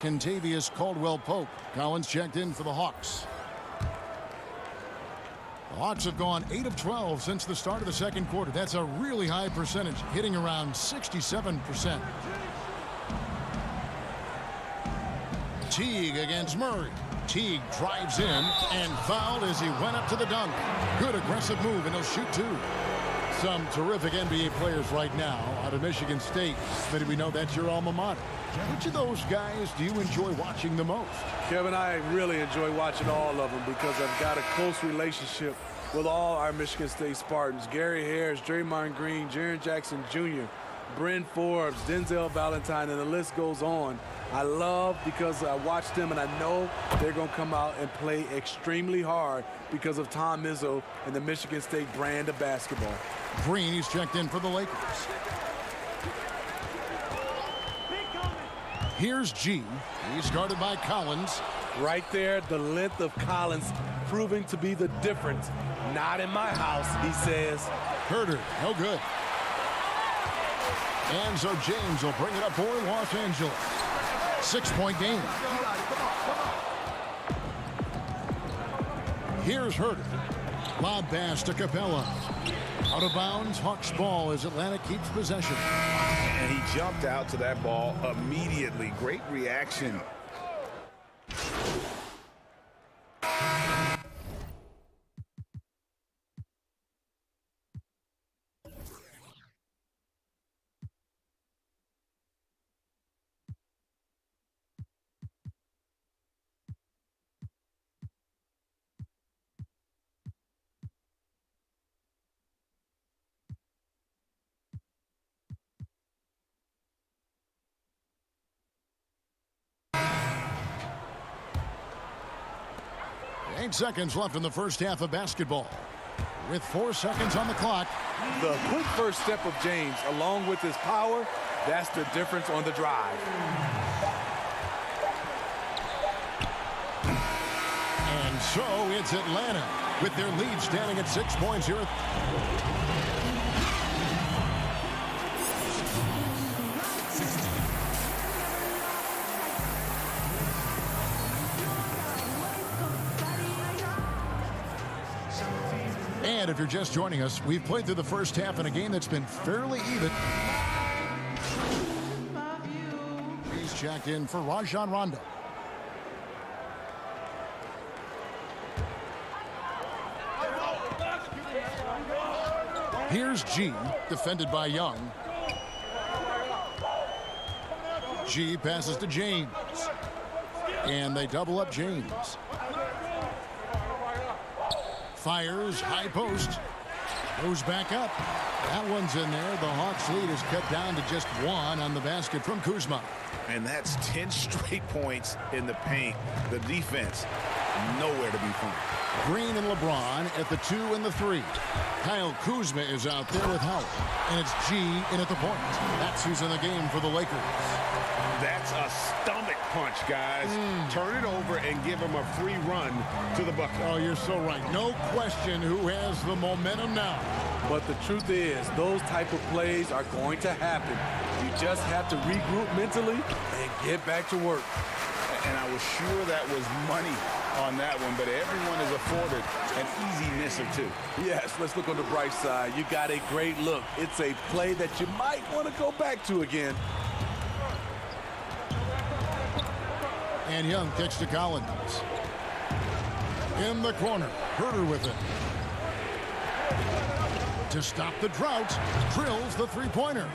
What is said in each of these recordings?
Contavious Caldwell-Pope. Collins checked in for the Hawks. The Hawks have gone 8 of 12 since the start of the second quarter. That's a really high percentage, hitting around 67%. Teague against Murray. Teague drives in and fouled as he went up to the dunk. Good aggressive move, and he'll shoot two. Some terrific NBA players right now out of Michigan State. But we know that's your alma mater. Which of those guys do you enjoy watching the most? Kevin, I really enjoy watching all of them because I've got a close relationship with all our Michigan State Spartans. Gary Harris, Draymond Green, Jaren Jackson Jr., Bryn Forbes, Denzel Valentine, and the list goes on. I love because I watch them and I know they're going to come out and play extremely hard because of Tom Izzo and the Michigan State brand of basketball. Green, he's checked in for the Lakers. Here's G. He's guarded by Collins. Right there, the length of Collins proving to be the difference. Not in my house, he says. Herter, no good. And so James will bring it up for Los Angeles. 6-point game. Here's Herter. Lob pass to Capella. Out of bounds, Hawks ball as Atlanta keeps possession. And he jumped out to that ball immediately. Great reaction. Eight seconds left in the first half of basketball. With 4 seconds on the clock. The quick first step of James, along with his power, that's the difference on the drive. And so it's Atlanta with their lead standing at 6 points here. And if you're just joining us, we've played through the first half in a game that's been fairly even. He's checked in for Rajon Rondo. Here's G, defended by Young. G passes to James. And they double up James. Fires, high post. Goes back up. That one's in there. The Hawks lead is cut down to just 1 on the basket from Kuzma. And that's 10 straight points in the paint. The defense, nowhere to be found. Green and LeBron at the 2 and the 3. Kyle Kuzma is out there with Howard. And it's G in at the point. That's who's in the game for the Lakers. That's a stomach punch, guys. Turn it over and give him a free run to the bucket. Oh, you're so right. No question who has the momentum now. But the truth is, those type of plays are going to happen. You just have to regroup mentally and get back to work. And I was sure that was money on that one, but everyone is afforded an easy miss or two. Yes, let's look on the bright side. You got a great look. It's a play that you might want to go back to again. And Young kicks to Collins. In the corner, Herter with it. To stop the drought, drills the three-pointer.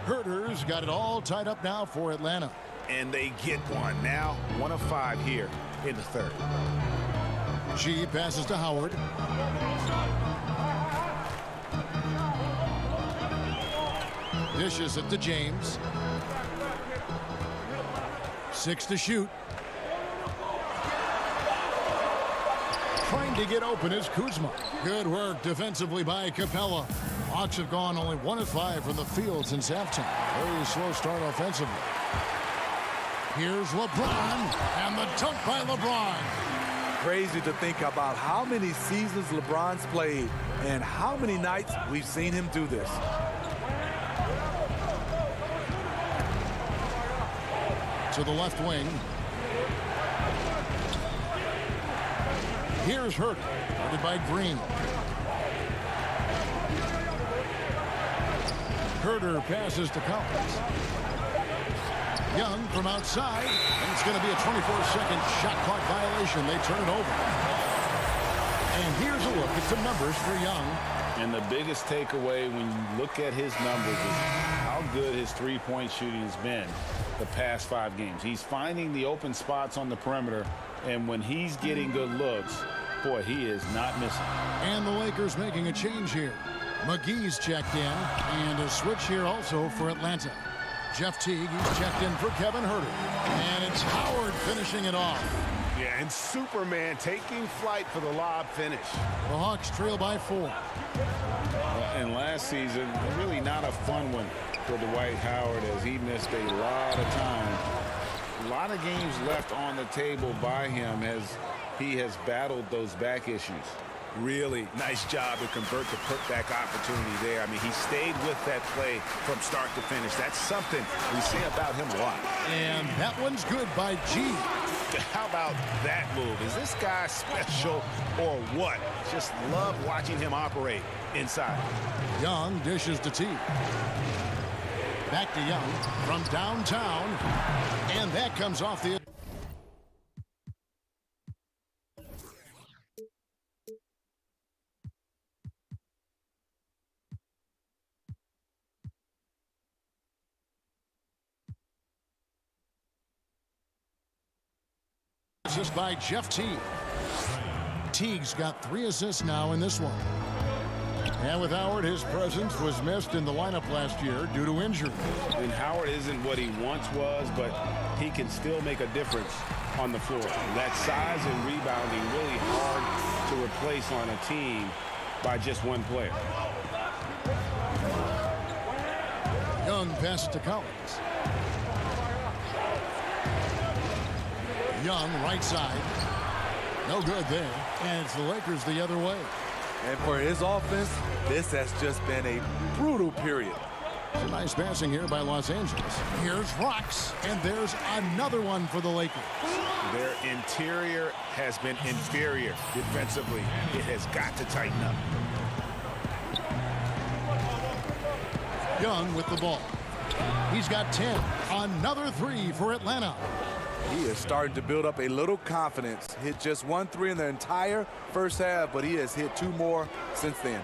Herter's got it all tied up now for Atlanta. And they get one. Now 1 of 5 here in the third. G passes to Howard. Dishes it to James. 6 to shoot. Trying to get open is Kuzma. Good work defensively by Capella. Hawks have gone only 1 of 5 from the field since halftime. Very slow start offensively. Here's LeBron, and the dunk by LeBron. Crazy to think about how many seasons LeBron's played and how many nights we've seen him do this. to the left wing. Here's Hurt, guarded by Green. Herter passes to Collins. Young from outside, and it's going to be a 24-second shot clock violation. They turn it over. And here's a look at some numbers for Young. And the biggest takeaway when you look at his numbers is how good his three-point shooting has been the past 5 games. He's finding the open spots on the perimeter, and when he's getting good looks, boy, he is not missing. And the Lakers making a change here. McGee's checked in, and a switch here also for Atlanta. Jeff Teague, he's checked in for Kevin Herter. And it's Howard finishing it off. Yeah, and Superman taking flight for the lob finish. The Hawks trail by 4. And last season, really not a fun one for Dwight Howard as he missed a lot of time. A lot of games left on the table by him as he has battled those back issues. Really nice job to convert the putback opportunity there. I mean, he stayed with that play from start to finish. That's something we say about him a lot. And that one's good by G. How about that move? Is this guy special or what? Just love watching him operate inside. Young dishes to T. Back to Young from downtown. And that comes off the... assist by Jeff Teague. Teague's got 3 assists now in this one. And with Howard, his presence was missed in the lineup last year due to injury. And Howard isn't what he once was, but he can still make a difference on the floor. That size and rebounding really hard to replace on a team by just one player. Young passes to Collins. Young, right side. No good there. And it's the Lakers the other way. And for his offense, this has just been a brutal period. Some nice passing here by Los Angeles. Here's Rocks, and there's another one for the Lakers. Their interior has been inferior defensively. It has got to tighten up. Young with the ball. He's got 10. Another 3 for Atlanta. He is starting to build up a little confidence. Hit just 1 3 in the entire first half, but he has hit 2 more since then.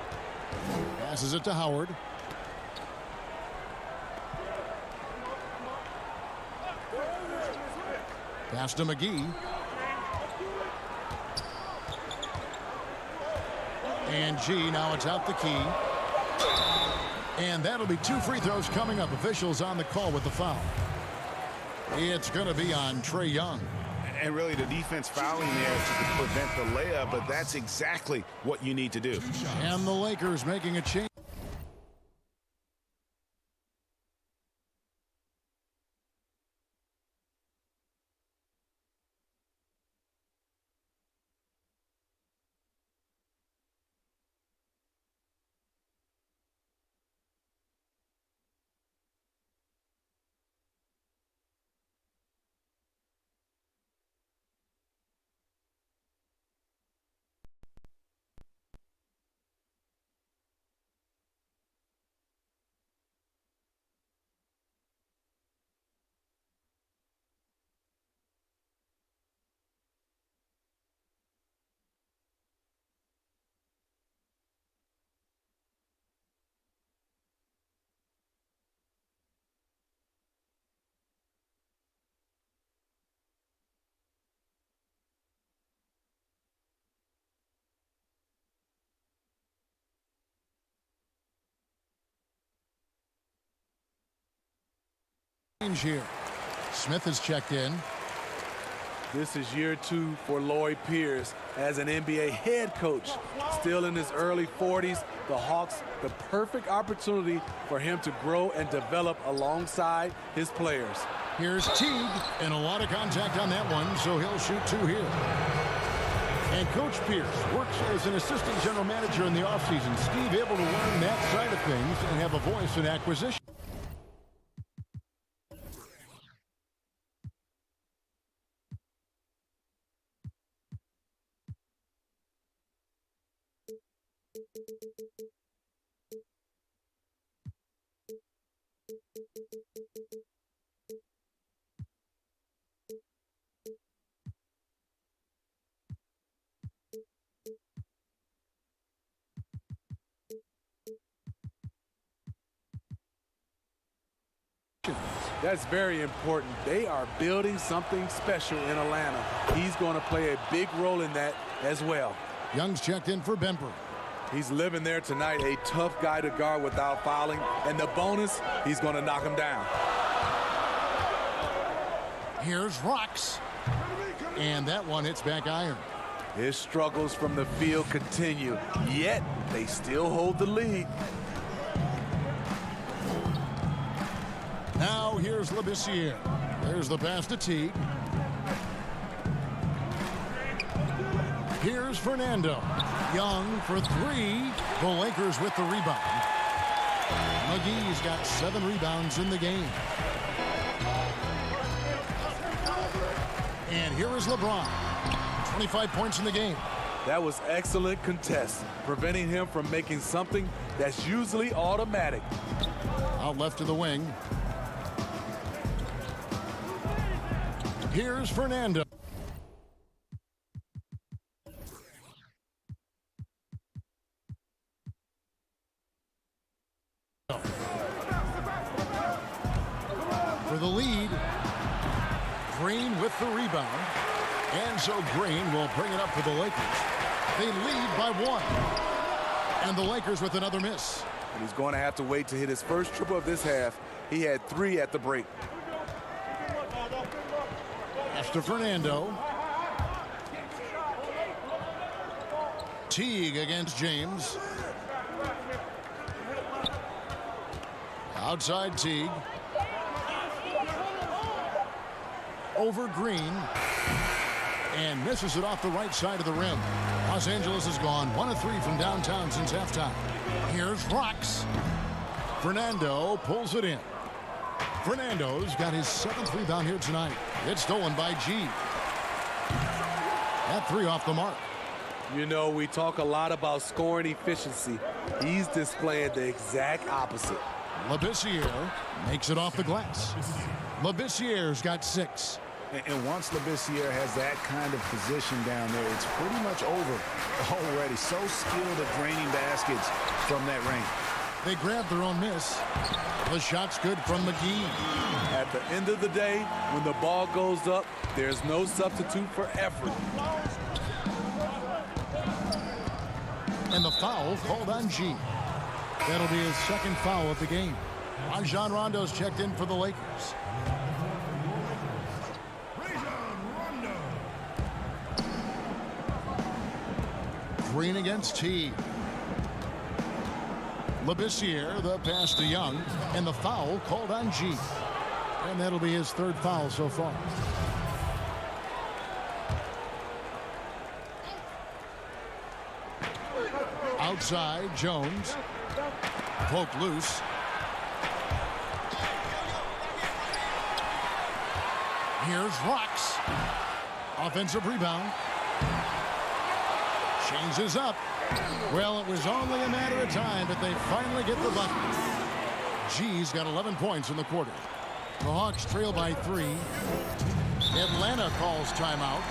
Passes it to Howard. Pass to McGee. And G, now it's out the key. And that'll be 2 free throws coming up. Officials on the call with the foul. It's going to be on Trae Young. And really the defense fouling there to prevent the layup, but that's exactly what you need to do. And the Lakers making a change. Here. Smith has checked in. This is year 2 for Lloyd Pierce as an NBA head coach. Still in his early 40s, the Hawks, the perfect opportunity for him to grow and develop alongside his players. Here's Teague, and a lot of contact on that one, so he'll shoot 2 here. And Coach Pierce works as an assistant general manager in the offseason. Steve able to learn that side of things and have a voice in acquisition. That's very important. They are building something special in Atlanta. He's going to play a big role in that as well. Young's checked in for Bemper. He's living there tonight, a tough guy to guard without fouling. And the bonus, he's going to knock him down. Here's Rocks. And that one hits back iron. His struggles from the field continue, yet they still hold the lead. Now here's Labissiere. There's the pass to Teague. Here's Fernando. Young for three. The Lakers with the rebound. McGee's got 7 rebounds in the game. And here is LeBron. 25 points in the game. That was excellent contest, preventing him from making something that's usually automatic. Out left to the wing. Here's Fernando. For the lead. Green with the rebound. And so Green will bring it up for the Lakers. They lead by 1. And the Lakers with another miss. And he's going to have to wait to hit his first triple of this half. He had 3 at the break. To Fernando. Teague against James. Outside Teague. Over Green. And misses it off the right side of the rim. Los Angeles has gone 1 of 3 from downtown since halftime. Here's Rocks. Fernando pulls it in. Fernando's got his 7th rebound here tonight. It's stolen by G. That 3 off the mark. You know, we talk a lot about scoring efficiency. He's displaying the exact opposite. Labissiere makes it off the glass. Labissiere's got 6. And once Labissiere has that kind of position down there, it's pretty much over already. So skilled at draining baskets from that range. They grab their own miss. The shot's good from McGee. At the end of the day, when the ball goes up, there's no substitute for effort. And the foul called on G. That'll be his 2nd foul of the game. Rajon Rondo's checked in for the Lakers. Green against Teague. Labissiere, the pass to Young, and the foul called on G. And that'll be his 3rd foul so far. Outside, Jones. Poked loose. Here's Rocks. Offensive rebound. Changes up. Well, it was only a matter of time that they finally get the bucket. G's got 11 points in the quarter. The Hawks trail by 3. Atlanta calls timeout.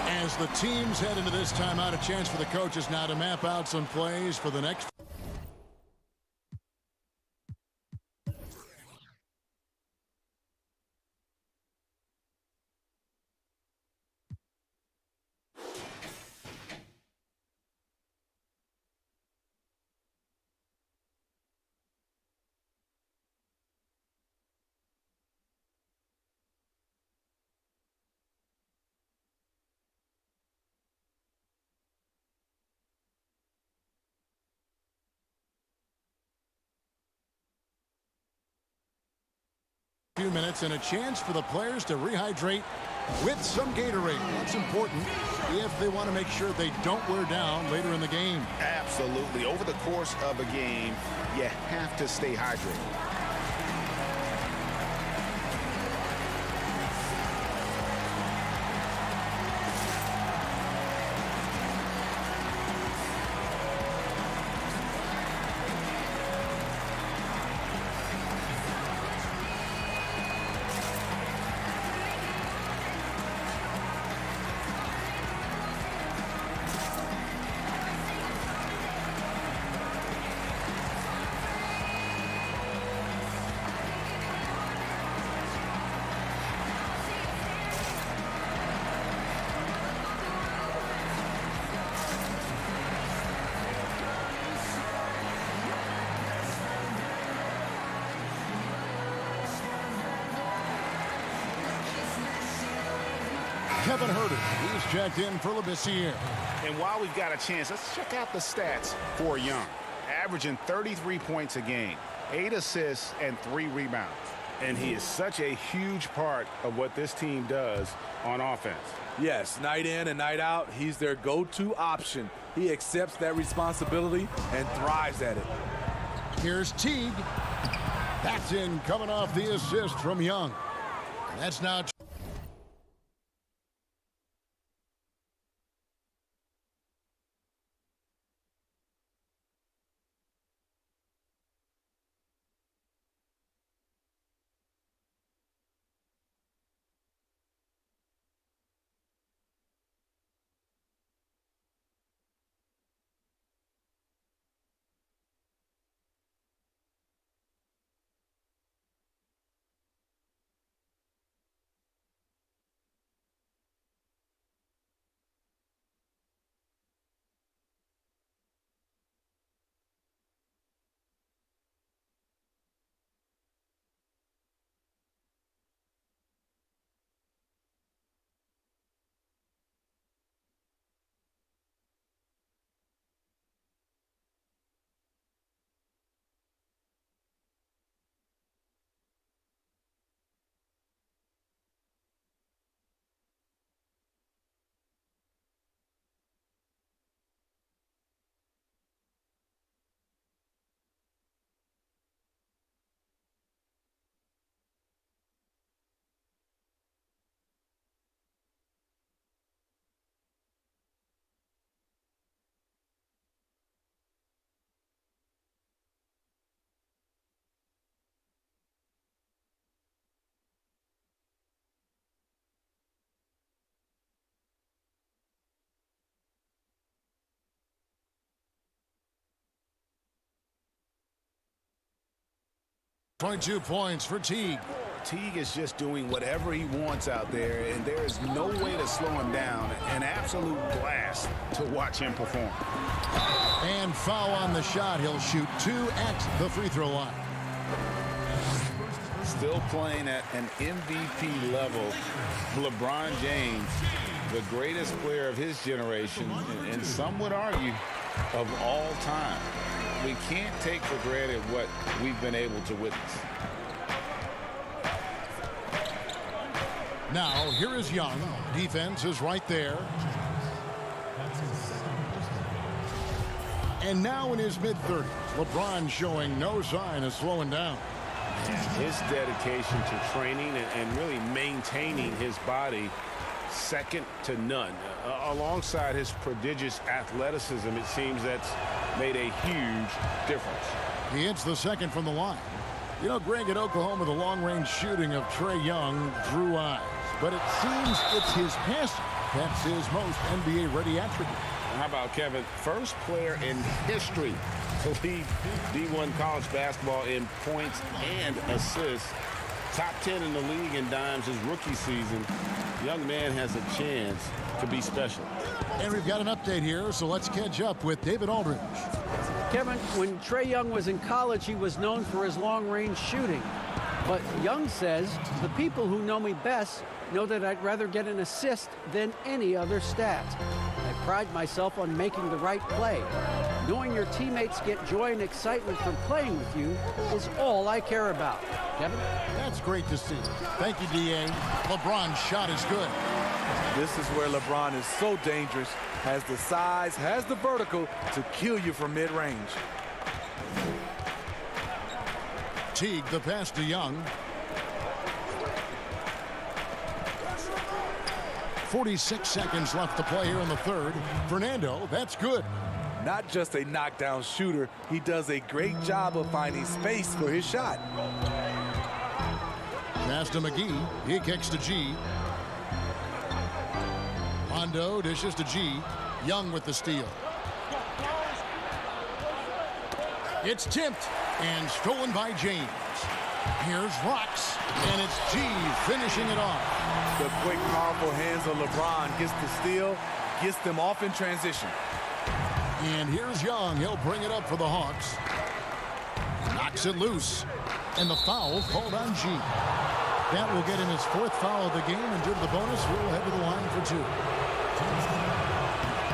As the teams head into this timeout, a chance for the coaches now to map out some plays for the next. Few minutes and a chance for the players to rehydrate with some Gatorade. That's important if they want to make sure they don't wear down later in the game. Absolutely. Over the course of a game, you have to stay hydrated. Kevin Herter. He's checked in for Labissiere. And while we've got a chance, let's check out the stats for Young. Averaging 33 points a game, 8 assists, and 3 rebounds. And he is such a huge part of what this team does on offense. Yes, night in and night out, he's their go-to option. He accepts that responsibility and thrives at it. Here's Teague. That's in, coming off the assist from Young. And that's now... .2 points for Teague. Teague is just doing whatever he wants out there, and there is no way to slow him down. An absolute blast to watch him perform. And foul on the shot. He'll shoot 2 at the free throw line. Still playing at an MVP level. LeBron James, the greatest player of his generation, and some would argue of all time. We can't take for granted what we've been able to witness. Now, here is Young. Defense is right there. And now in his mid-30s, LeBron showing no sign of slowing down. His dedication to training and really maintaining his body, second to none. Alongside his prodigious athleticism, it seems that's made a huge difference. He hits the second from the line. You know, Greg, at Oklahoma, the long-range shooting of Trae Young drew eyes. But it seems it's his passing that's his most NBA-ready attribute. How about Kevin? First player in history to lead D1 college basketball in points and assists. Top 10 in the league in dimes his rookie season. Young man has a chance to be special. And we've got an update here, so let's catch up with David Aldridge. Kevin, when Trae Young was in college, he was known for his long-range shooting. But Young says, the people who know me best know that I'd rather get an assist than any other stat. I pride myself on making the right play. Knowing your teammates get joy and excitement from playing with you is all I care about. Kevin? That's great to see. Thank you, D.A. LeBron's shot is good. This is where LeBron is so dangerous, has the size, has the vertical to kill you from mid-range. Teague, the pass to Young. 46 seconds left to play here in the third. Fernando, that's good. Not just a knockdown shooter, he does a great job of finding space for his shot. Pass to McGee. He kicks to G. Rondo dishes to G. Young with the steal. It's tipped and stolen by James. Here's Rocks, and it's G finishing it off. The quick, powerful hands of LeBron gets the steal, gets them off in transition. And here's Young. He'll bring it up for the Hawks. Knocks it loose. And the foul called on G. That will get him his 4th foul of the game, and due to the bonus, we'll head to the line for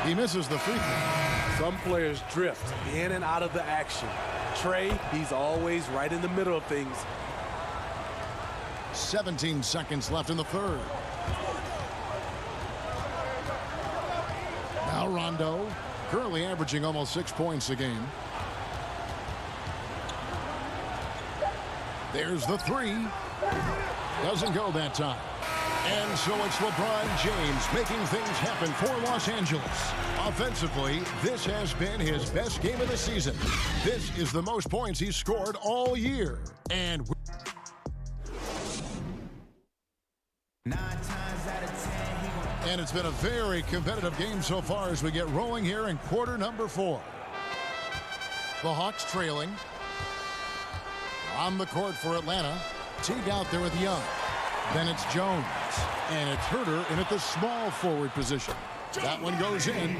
2. He misses the free throw. Some players drift in and out of the action. Trey, he's always right in the middle of things. 17 seconds left in the 3rd. Now Rondo, currently averaging almost 6 points a game. There's the 3. Doesn't go that time. And so it's LeBron James making things happen for Los Angeles. Offensively, this has been his best game of the season. This is the most points he's scored all year. And 9 times out of 10, it's been a very competitive game so far as we get rolling here in quarter number 4. The Hawks trailing. On the court for Atlanta. Teague out there with Young. Then it's Jones. And it's Herter in at the small forward position. That one goes in.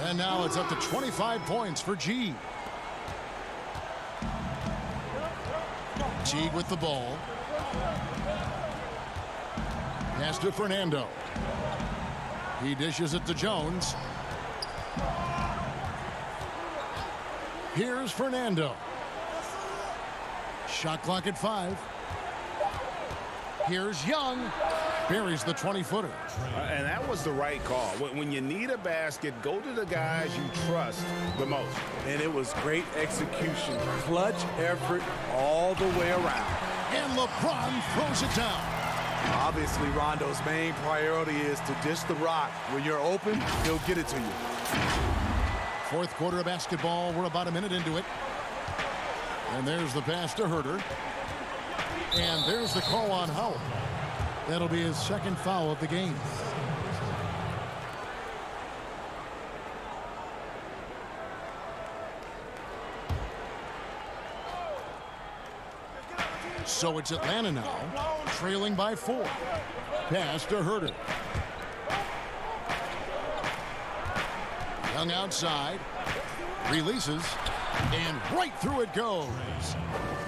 And now it's up to 25 points for G. Teague with the ball. Pass to Fernando. He dishes it to Jones. Here's Fernando. Shot clock at 5. Here's Young. Buries the 20-footer. And that was the right call. When you need a basket, go to the guys you trust the most. And it was great execution. Clutch effort all the way around. And LeBron throws it down. Obviously, Rondo's main priority is to dish the rock. When you're open, he'll get it to you. 4th quarter of basketball. We're about a minute into it. And there's the pass to Herter. And there's the call on Howard. That'll be his 2nd foul of the game. So it's Atlanta now, trailing by 4. Pass to Herter. Young outside. Releases. And right through it goes.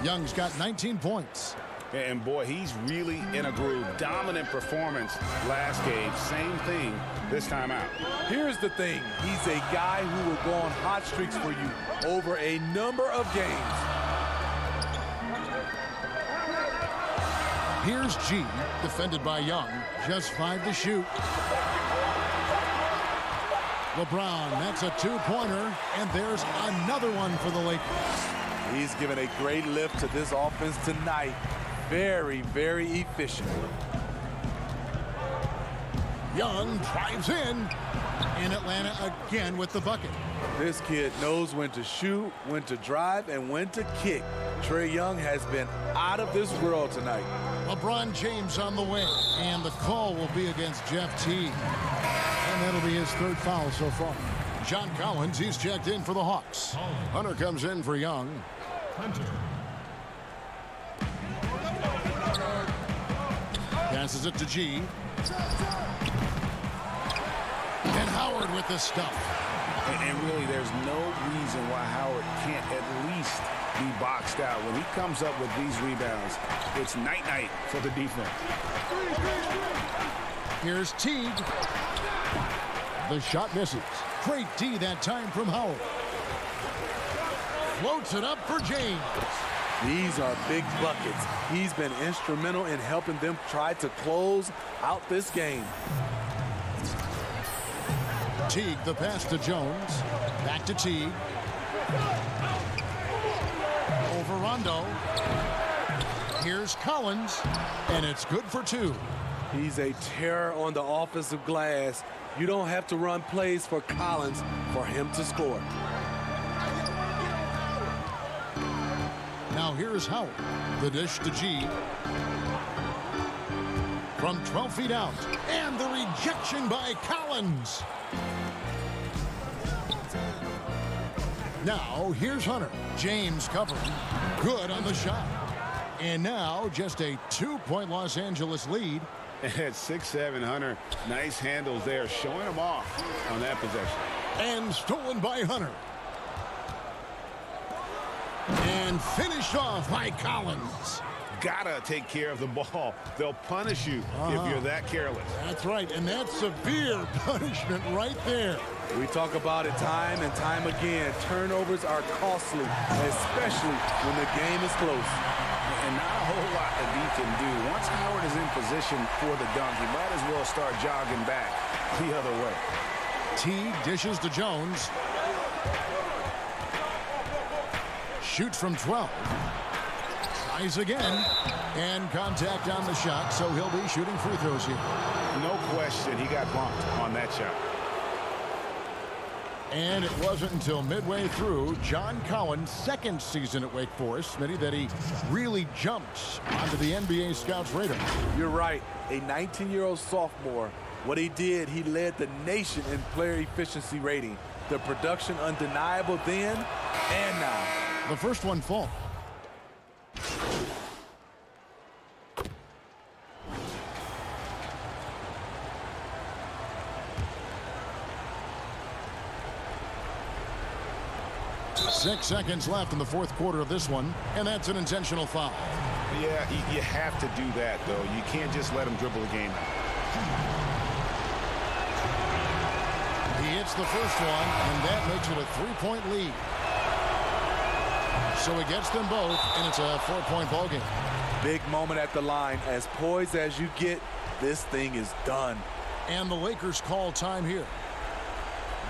Young's got 19 points. And boy, he's really in a groove. Dominant performance last game. Same thing this time out. Here's the thing. He's a guy who will go on hot streaks for you over a number of games. Here's G, defended by Young. Just 5 to shoot. LeBron, that's a 2-pointer, and there's another one for the Lakers. He's given a great lift to this offense tonight. Very, very efficient. Young drives in, and Atlanta again with the bucket. This kid knows when to shoot, when to drive, and when to kick. Trae Young has been out of this world tonight. LeBron James on the wing, and the call will be against Jeff Teague. And that'll be his 3rd foul so far. John Collins, he's checked in for the Hawks. Hunter comes in for Young. Passes it to G. And Howard with the stuff. And really, there's no reason why Howard can't at least be boxed out. When he comes up with these rebounds, it's night-night for the defense. Here's Teague. The shot misses. Great D that time from Howard. Floats it up for James. These are big buckets. He's been instrumental in helping them try to close out this game. Teague, the pass to Jones. Back to Teague. Over Rondo. Here's Collins. And it's good for 2. He's a terror on the offensive glass. You don't have to run plays for Collins for him to score. Now here's Howard. The dish to G. From 12 feet out. And the rejection by Collins. Now here's Hunter. James covering. Good on the shot. And now just a 2-point Los Angeles lead. At 6'7", Hunter, nice handles there, showing him off on that possession. And stolen by Hunter. And finished off by Collins. gotta take care of the ball. They'll punish you if you're that careless. That's right, and that's severe punishment right there. We talk about it time and time again. Turnovers are costly, especially when the game is close. And not a whole lot that he can do. Once Howard is in position for the dunk, he might as well start jogging back the other way. Teague dishes to Jones. Shoots from 12. Tries again. And contact on the shot, so he'll be shooting free throws here. No question, he got bumped on that shot. And it wasn't until midway through John Cowan's second season at Wake Forest, Smitty, that he really jumped onto the NBA scouts' radar. You're right. A 19-year-old sophomore. What he did, he led the nation in player efficiency rating. The production undeniable then and now. The first one fall. Six seconds left in the fourth quarter of this one, and that's an intentional foul. Yeah, you have to do that, though. You can't just let him dribble the game out. He hits the first one, and that makes it a three-point lead. So he gets them both, and it's a four-point ball game. Big moment at the line. As poised as you get, this thing is done. And the Lakers call time here.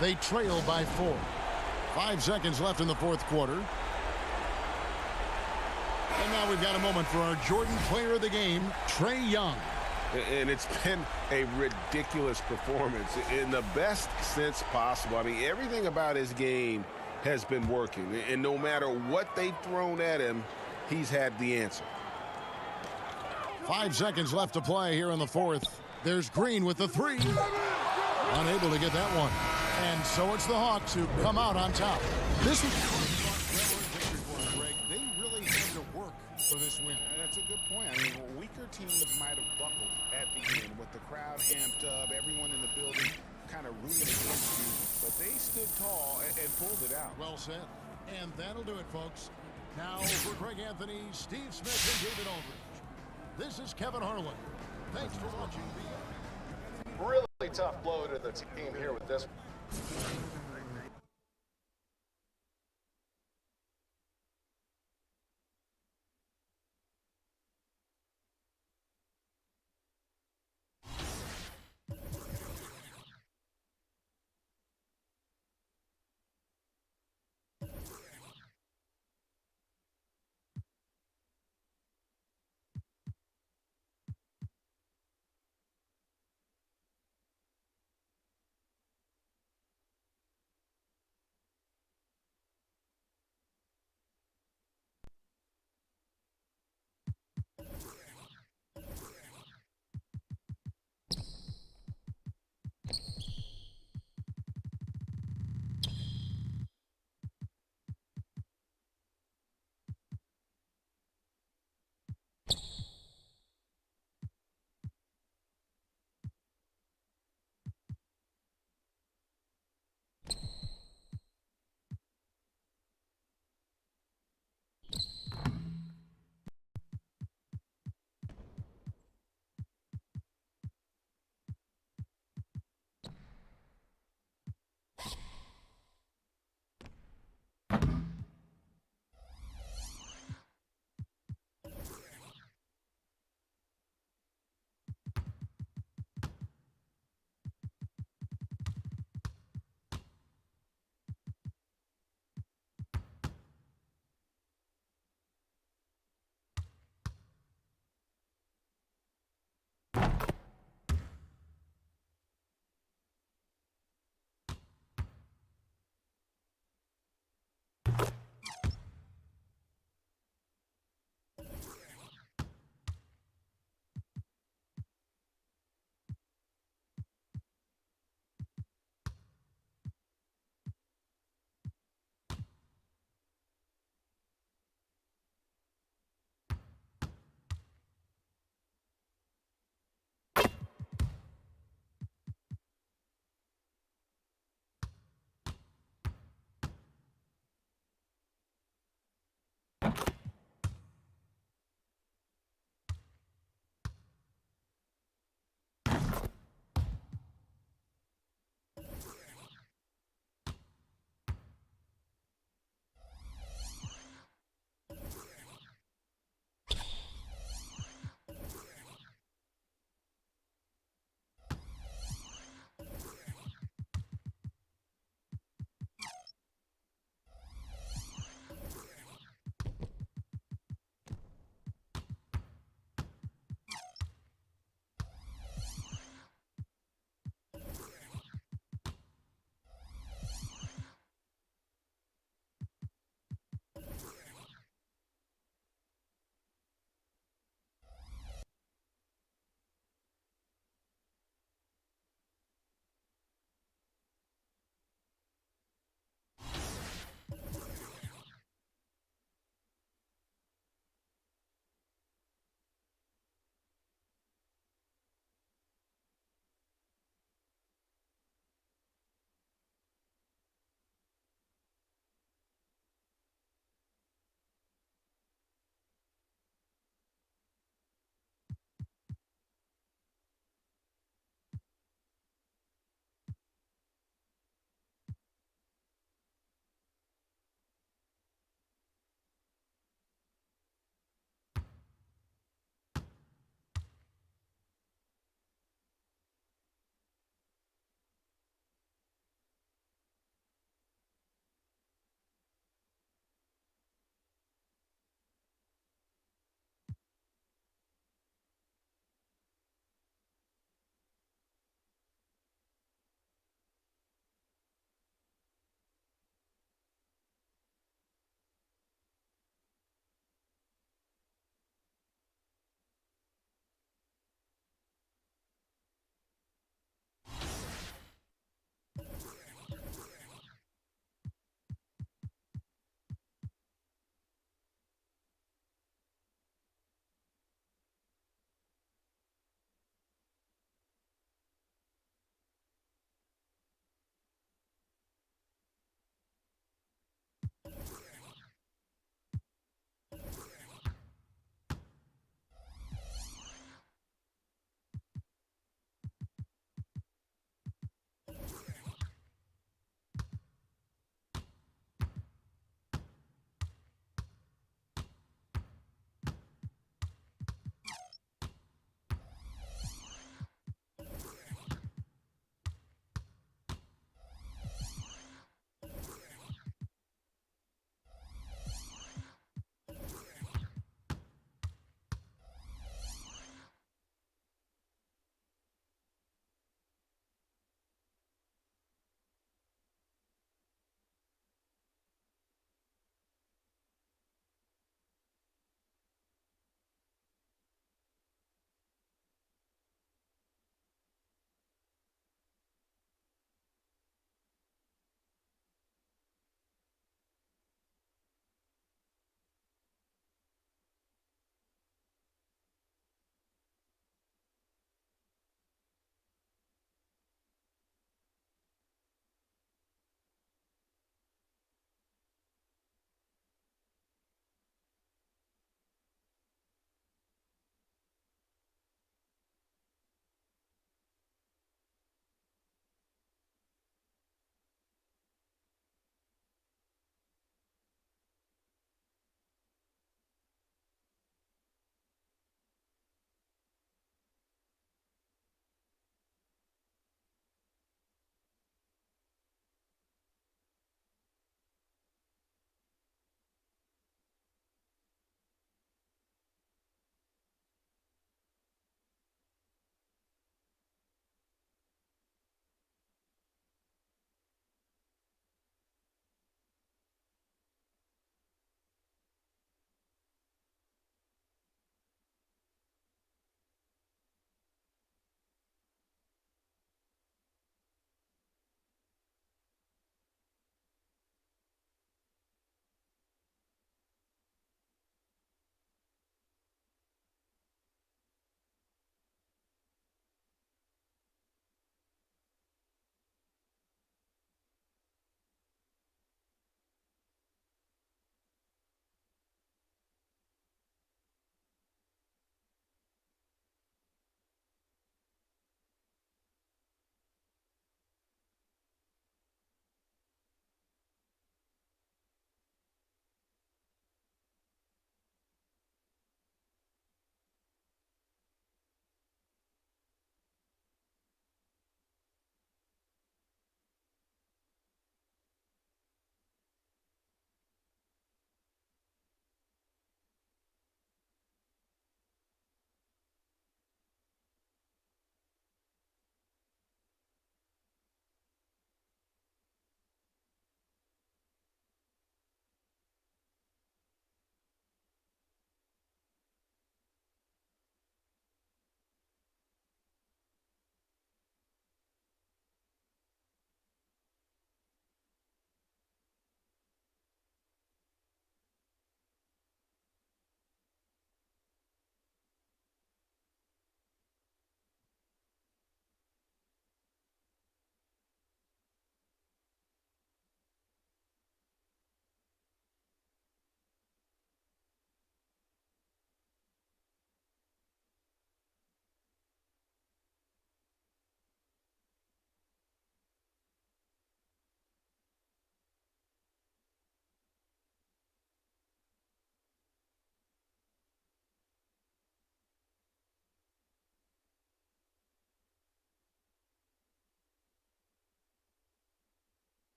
They trail by 4. 5 seconds left in the fourth quarter. And now we've got a moment for our Jordan player of the game, Trae Young. And it's been a ridiculous performance in the best sense possible. I mean, everything about his game has been working. And no matter what they've thrown at him, he's had the answer. 5 seconds left to play here in the fourth. There's Green with the three. Unable to get that one. And so it's the Hawks who come out on top. This was they really had to work for this win. That's a good point. I mean, weaker teams might have buckled at the end with the crowd amped up, everyone in the building kind of rooting against you, but they stood tall and pulled it out. Well said. And that'll do it, folks. Now for Greg Anthony, Steve Smith, and David Aldridge. This is Kevin Harlan. Thanks for watching. Really tough blow to the team here with this.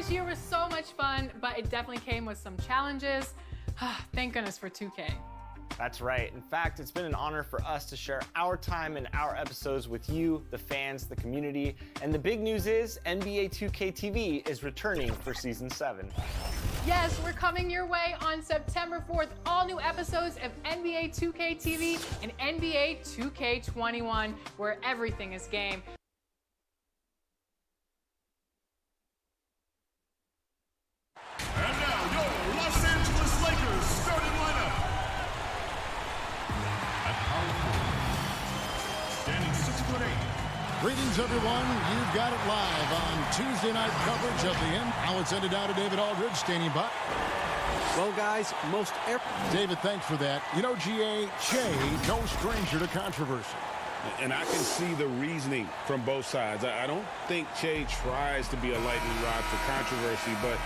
this year was so much fun, but it definitely came with some challenges. Thank goodness for 2K. That's right. In fact, it's been an honor for us to share our time and our episodes with you, the fans, the community. And the big news is NBA 2K TV is returning for Season 7. Yes, we're coming your way on September 4th. All new episodes of NBA 2K TV and NBA 2K21, where everything is game. And now, your Los Angeles Lakers starting lineup. At power forward, standing 6'8". Greetings, everyone. You've got it live on Tuesday night coverage of the end. Now it's ended out to David Aldridge standing by. Well, guys, David, thanks for that. You know, GA, Che, no stranger to controversy. And I can see the reasoning from both sides. I don't think Che tries to be a lightning rod for controversy, but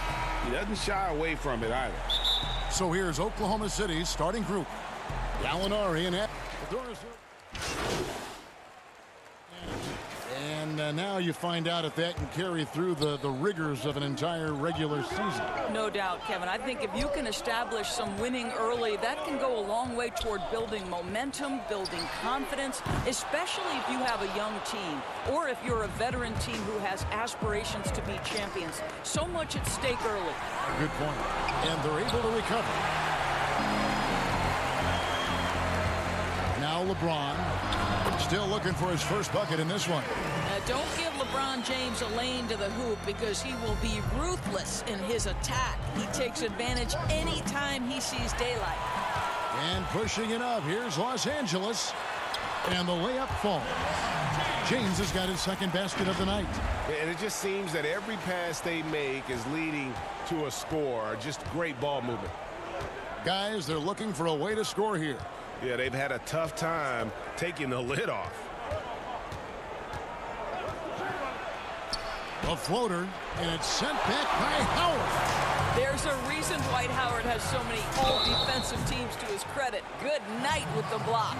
he doesn't shy away from it either. So here's Oklahoma City's starting group. Gallinari and now you find out if that can carry through the rigors of an entire regular season. No doubt, Kevin. I think if you can establish some winning early, that can go a long way toward building momentum, building confidence, especially if you have a young team or if you're a veteran team who has aspirations to be champions. So much at stake early. Good point. And they're able to recover. Now LeBron still looking for his first bucket in this one. Don't give LeBron James a lane to the hoop because he will be ruthless in his attack. He takes advantage anytime he sees daylight. And pushing it up. Here's Los Angeles. And the layup falls. James has got his second basket of the night. And it just seems that every pass they make is leading to a score. Just great ball movement. Guys, they're looking for a way to score here. Yeah, they've had a tough time taking the lid off. A floater, and it's sent back by Howard. There's a reason Dwight Howard has so many all-defensive teams to his credit. Good night with the block.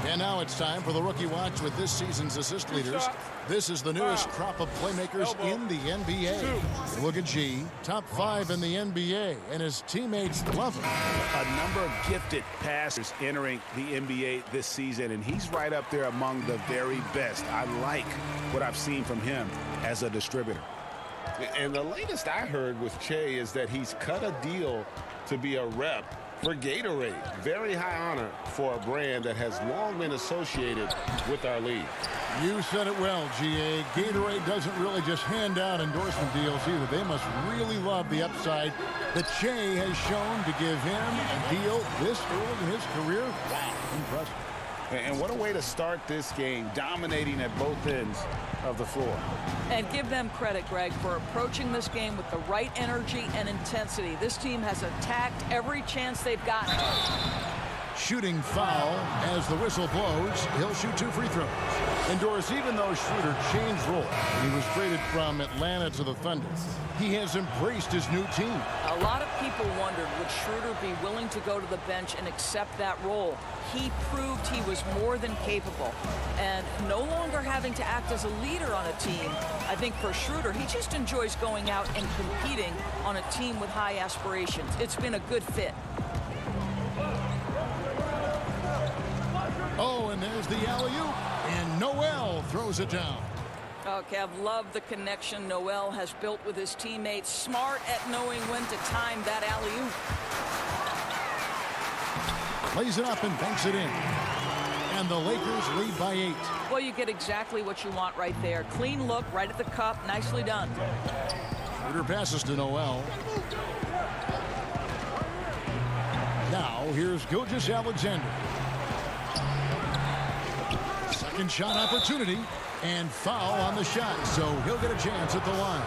And now it's time for the Rookie Watch with this season's assist leaders. This is the newest crop of playmakers in the NBA. Look at G, top 5 in the NBA, and his teammates love him. A number of gifted passers entering the NBA this season, and he's right up there among the very best. I like what I've seen from him as a distributor. And the latest I heard with Che is that he's cut a deal to be a rep for Gatorade. Very high honor for a brand that has long been associated with our league. You said it well, GA. Gatorade doesn't really just hand out endorsement deals either. They must really love the upside that Che has shown to give him a deal this early in his career. Wow, impressive. And what a way to start this game, dominating at both ends of the floor. And give them credit, Greg, for approaching this game with the right energy and intensity. This team has attacked every chance they've gotten. Shooting foul as the whistle blows. He'll shoot 2 free throws. And Doris, even though Schroeder changed roles, he was traded from Atlanta to the Thunder, he has embraced his new team. A lot of people wondered, would Schroeder be willing to go to the bench and accept that role? He proved he was more than capable. And no longer having to act as a leader on a team, I think for Schroeder, he just enjoys going out and competing on a team with high aspirations. It's been a good fit. Oh, and there's the alley-oop, and Noel throws it down. Oh, Kev, love the connection Noel has built with his teammates. Smart at knowing when to time that alley-oop. Plays it up and banks it in. And the Lakers lead by 8. Well, you get exactly what you want right there. Clean look, right at the cup. Nicely done. Schroeder passes to Noel. Now, here's Gilgeous-Alexander. Second shot opportunity, and foul on the shot, so he'll get a chance at the line.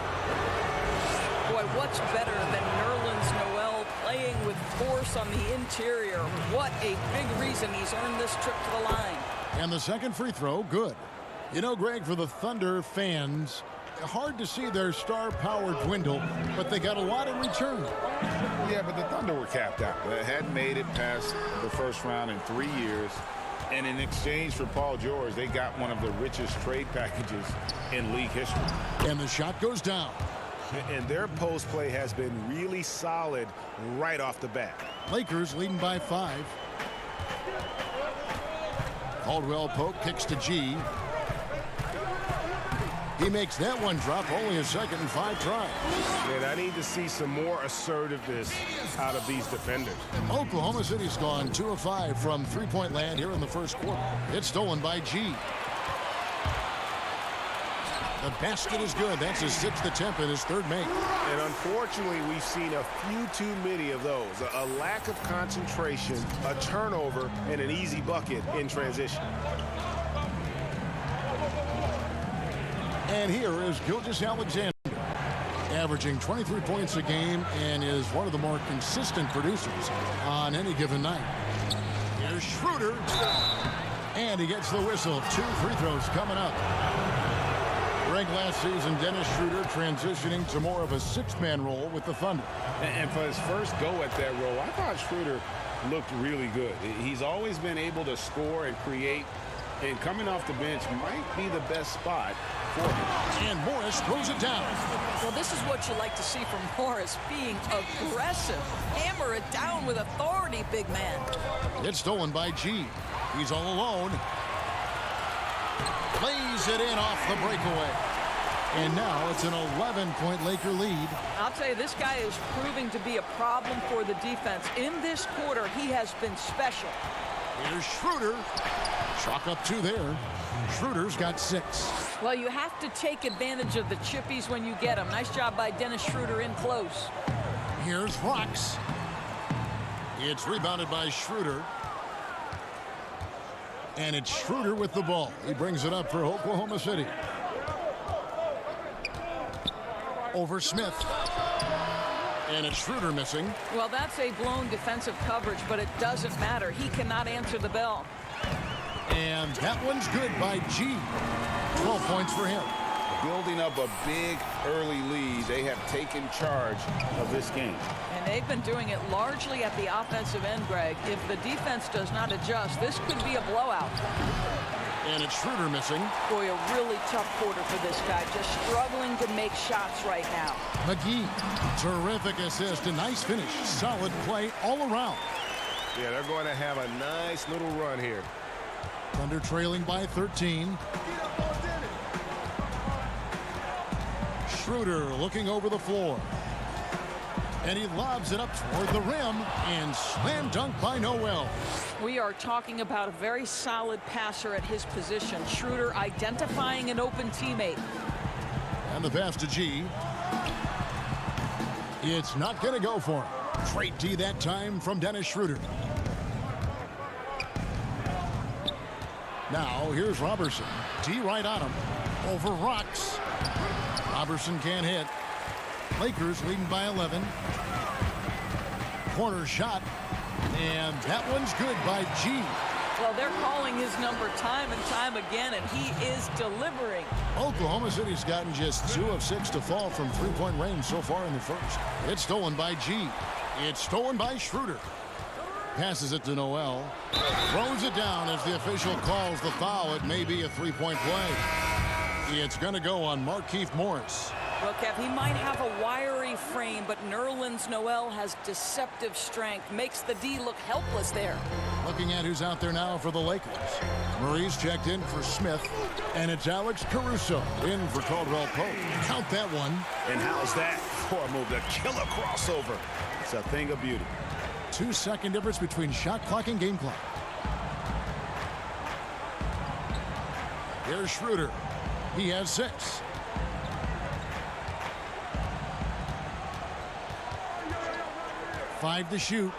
Boy, what's better than Nerlens Noel playing with force on the interior? What a big reason he's earned this trip to the line. And the second free throw, good. You know, Greg, for the Thunder fans, hard to see their star power dwindle, but they got a lot in return. Yeah, but the Thunder were capped out. They hadn't made it past the first round in 3 years. And in exchange for Paul George, they got one of the richest trade packages in league history. And the shot goes down. And their post play has been really solid right off the bat. Lakers leading by 5. Caldwell Pope kicks to G. He makes that one drop, only a second and 5 tries. And I need to see some more assertiveness out of these defenders. Oklahoma City's gone 2 of 5 from three-point land here in the first quarter. It's stolen by G. The basket is good. That's his 6th attempt and his 3rd make. And unfortunately, we've seen a few too many of those. A lack of concentration, a turnover, and an easy bucket in transition. And here is Gilgeous-Alexander, averaging 23 points a game and is one of the more consistent producers on any given night. Here's Schroeder, and he gets the whistle. 2 free throws coming up. Ranked last season, Dennis Schroeder transitioning to more of a 6-man role with the Thunder. And for his first go at that role, I thought Schroeder looked really good. He's always been able to score and create, and coming off the bench might be the best spot for him. And Morris throws it down. Well, this is what you like to see from Morris, being aggressive. Hammer it down with authority, big man. It's stolen by G. He's all alone. Lays it in off the breakaway. And now it's an 11-point Laker lead. I'll tell you, this guy is proving to be a problem for the defense. In this quarter, he has been special. Here's Schroeder. Chalk up 2 there. Schroeder's got 6. Well, you have to take advantage of the chippies when you get them. Nice job by Dennis Schroeder in close. Here's Rocks. It's rebounded by Schroeder. And it's Schroeder with the ball. He brings it up for Oklahoma City. Over Smith. And it's Schroeder missing. Well, that's a blown defensive coverage, but it doesn't matter. He cannot answer the bell. And that one's good by G. 12 points for him. Building up a big early lead, they have taken charge of this game. And they've been doing it largely at the offensive end, Greg. If the defense does not adjust, this could be a blowout. And it's Schroeder missing. Boy, a really tough quarter for this guy. Just struggling to make shots right now. McGee, terrific assist, a nice finish. Solid play all around. Yeah, they're going to have a nice little run here. Thunder trailing by 13. Schroeder looking over the floor. And he lobs it up toward the rim and slam dunk by Noel. We are talking about a very solid passer at his position. Schroeder identifying an open teammate. And the pass to G. It's not going to go for him. Straight D that time from Dennis Schroeder. Now here's Robertson. D right on him. Over Rocks. Robertson can't hit. Lakers leading by 11. Corner shot. And that one's good by G. Well, they're calling his number time and time again, and he is delivering. Oklahoma City's gotten just 2 of 6 to fall from three-point range so far in the first. It's stolen by G. It's stolen by Schroeder. Passes it to Noel. Throws it down as the official calls the foul. It may be a three-point play. It's going to go on Markieff Morris. Well, Kev, he might have a wiry frame, but Nerlens Noel has deceptive strength. Makes the D look helpless there. Looking at who's out there now for the Lakers. Murray's checked in for Smith, and it's Alex Caruso in for Caldwell Pope. Count that one. And how's that for a move? The killer crossover. It's a thing of beauty. 2-second difference between shot clock and game clock. Here's Schroeder. He has 6. Five to shoot.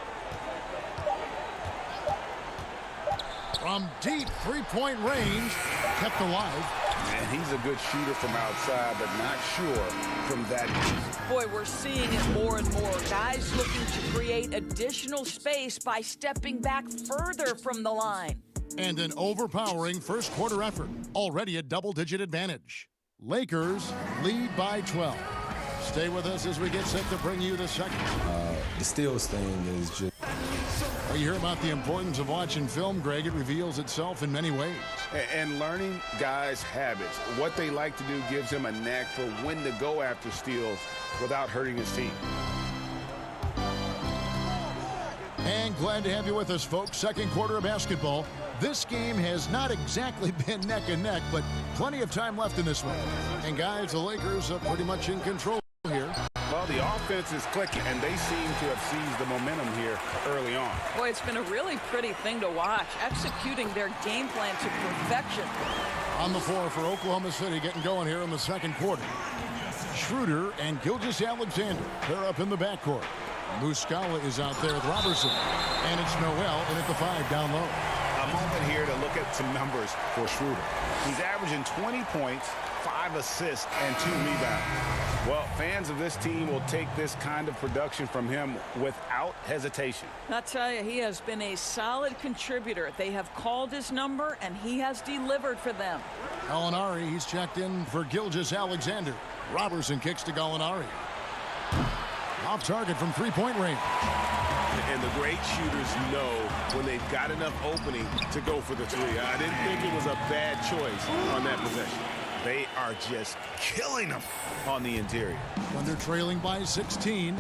From deep three-point range, kept alive. And he's a good shooter from outside, but not sure from that distance. Boy, we're seeing it more and more. Guys looking to create additional space by stepping back further from the line. And an overpowering first quarter effort. Already a double-digit advantage. Lakers lead by 12. Stay with us as we get set to bring you the second. The steals thing is just Well, you hear about the importance of watching film, Greg. It reveals itself in many ways. And learning guys' habits. What they like to do gives him a knack for when to go after steals without hurting his team. And glad to have you with us, folks. Second quarter of basketball. This game has not exactly been neck and neck, but plenty of time left in this one. And guys, the Lakers are pretty much in control here. Well, the offense is clicking, and they seem to have seized the momentum here early on. Boy, it's been a really pretty thing to watch, executing their game plan to perfection. On the floor for Oklahoma City, getting going here in the second quarter. Schroeder and Gilgeous-Alexander, they're up in the backcourt. Muscala is out there with Robertson. And it's Noel in at the 5 down low. A moment here to look at some numbers for Schroeder. He's averaging 20 points, 5 assists, and 2 rebounds. Well, fans of this team will take this kind of production from him without hesitation. I'll tell you, he has been a solid contributor. They have called his number, and he has delivered for them. Gallinari, he's checked in for Gilgeous-Alexander. Robertson kicks to Gallinari. Off target from three-point range. And the great shooters know when they've got enough opening to go for the three. I didn't think it was a bad choice on that possession. They are just killing them on the interior. Thunder trailing by 16.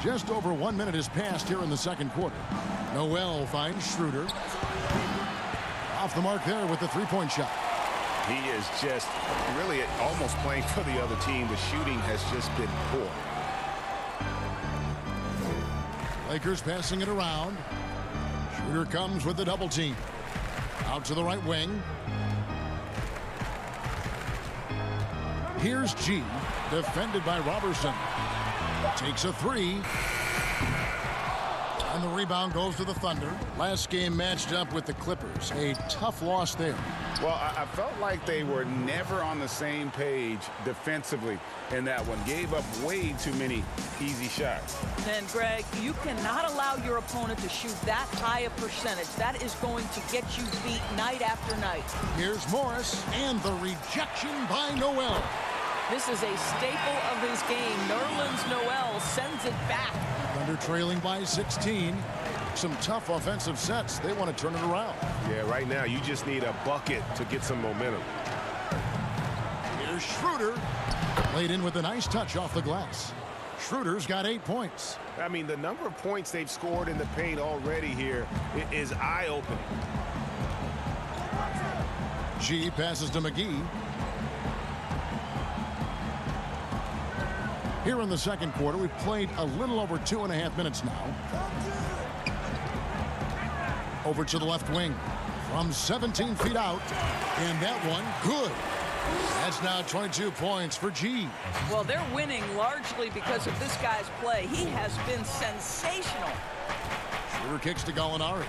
Just over 1 minute has passed here in the second quarter. Noel finds Schroeder. Off the mark there with the three-point shot. He is just really almost playing for the other team. The shooting has just been poor. Lakers passing it around. Schroeder comes with the double team. Out to the right wing. Here's G, defended by Robertson. Takes a three. And the rebound goes to the Thunder. Last game matched up with the Clippers. A tough loss there. Well, I felt like they were never on the same page defensively in that one. Gave up way too many easy shots. And, Greg, you cannot allow your opponent to shoot that high a percentage. That is going to get you beat night after night. Here's Morris, and the rejection by Noel. This is a staple of his game. Nerlens Noel sends it back. Thunder trailing by 16. Some tough offensive sets. They want to turn it around. Yeah, right now you just need a bucket to get some momentum. Here's Schroeder. Laid in with a nice touch off the glass. Schroeder's got 8 points. I mean, the number of points they've scored in the paint already here is eye-opening. G passes to McGee. Here in the second quarter, we've played a little over 2.5 minutes now. Over to the left wing from 17 feet out. And that one, good. That's now 22 points for G. Well, they're winning largely because of this guy's play. He has been sensational. Schroeder kicks to Gallinari.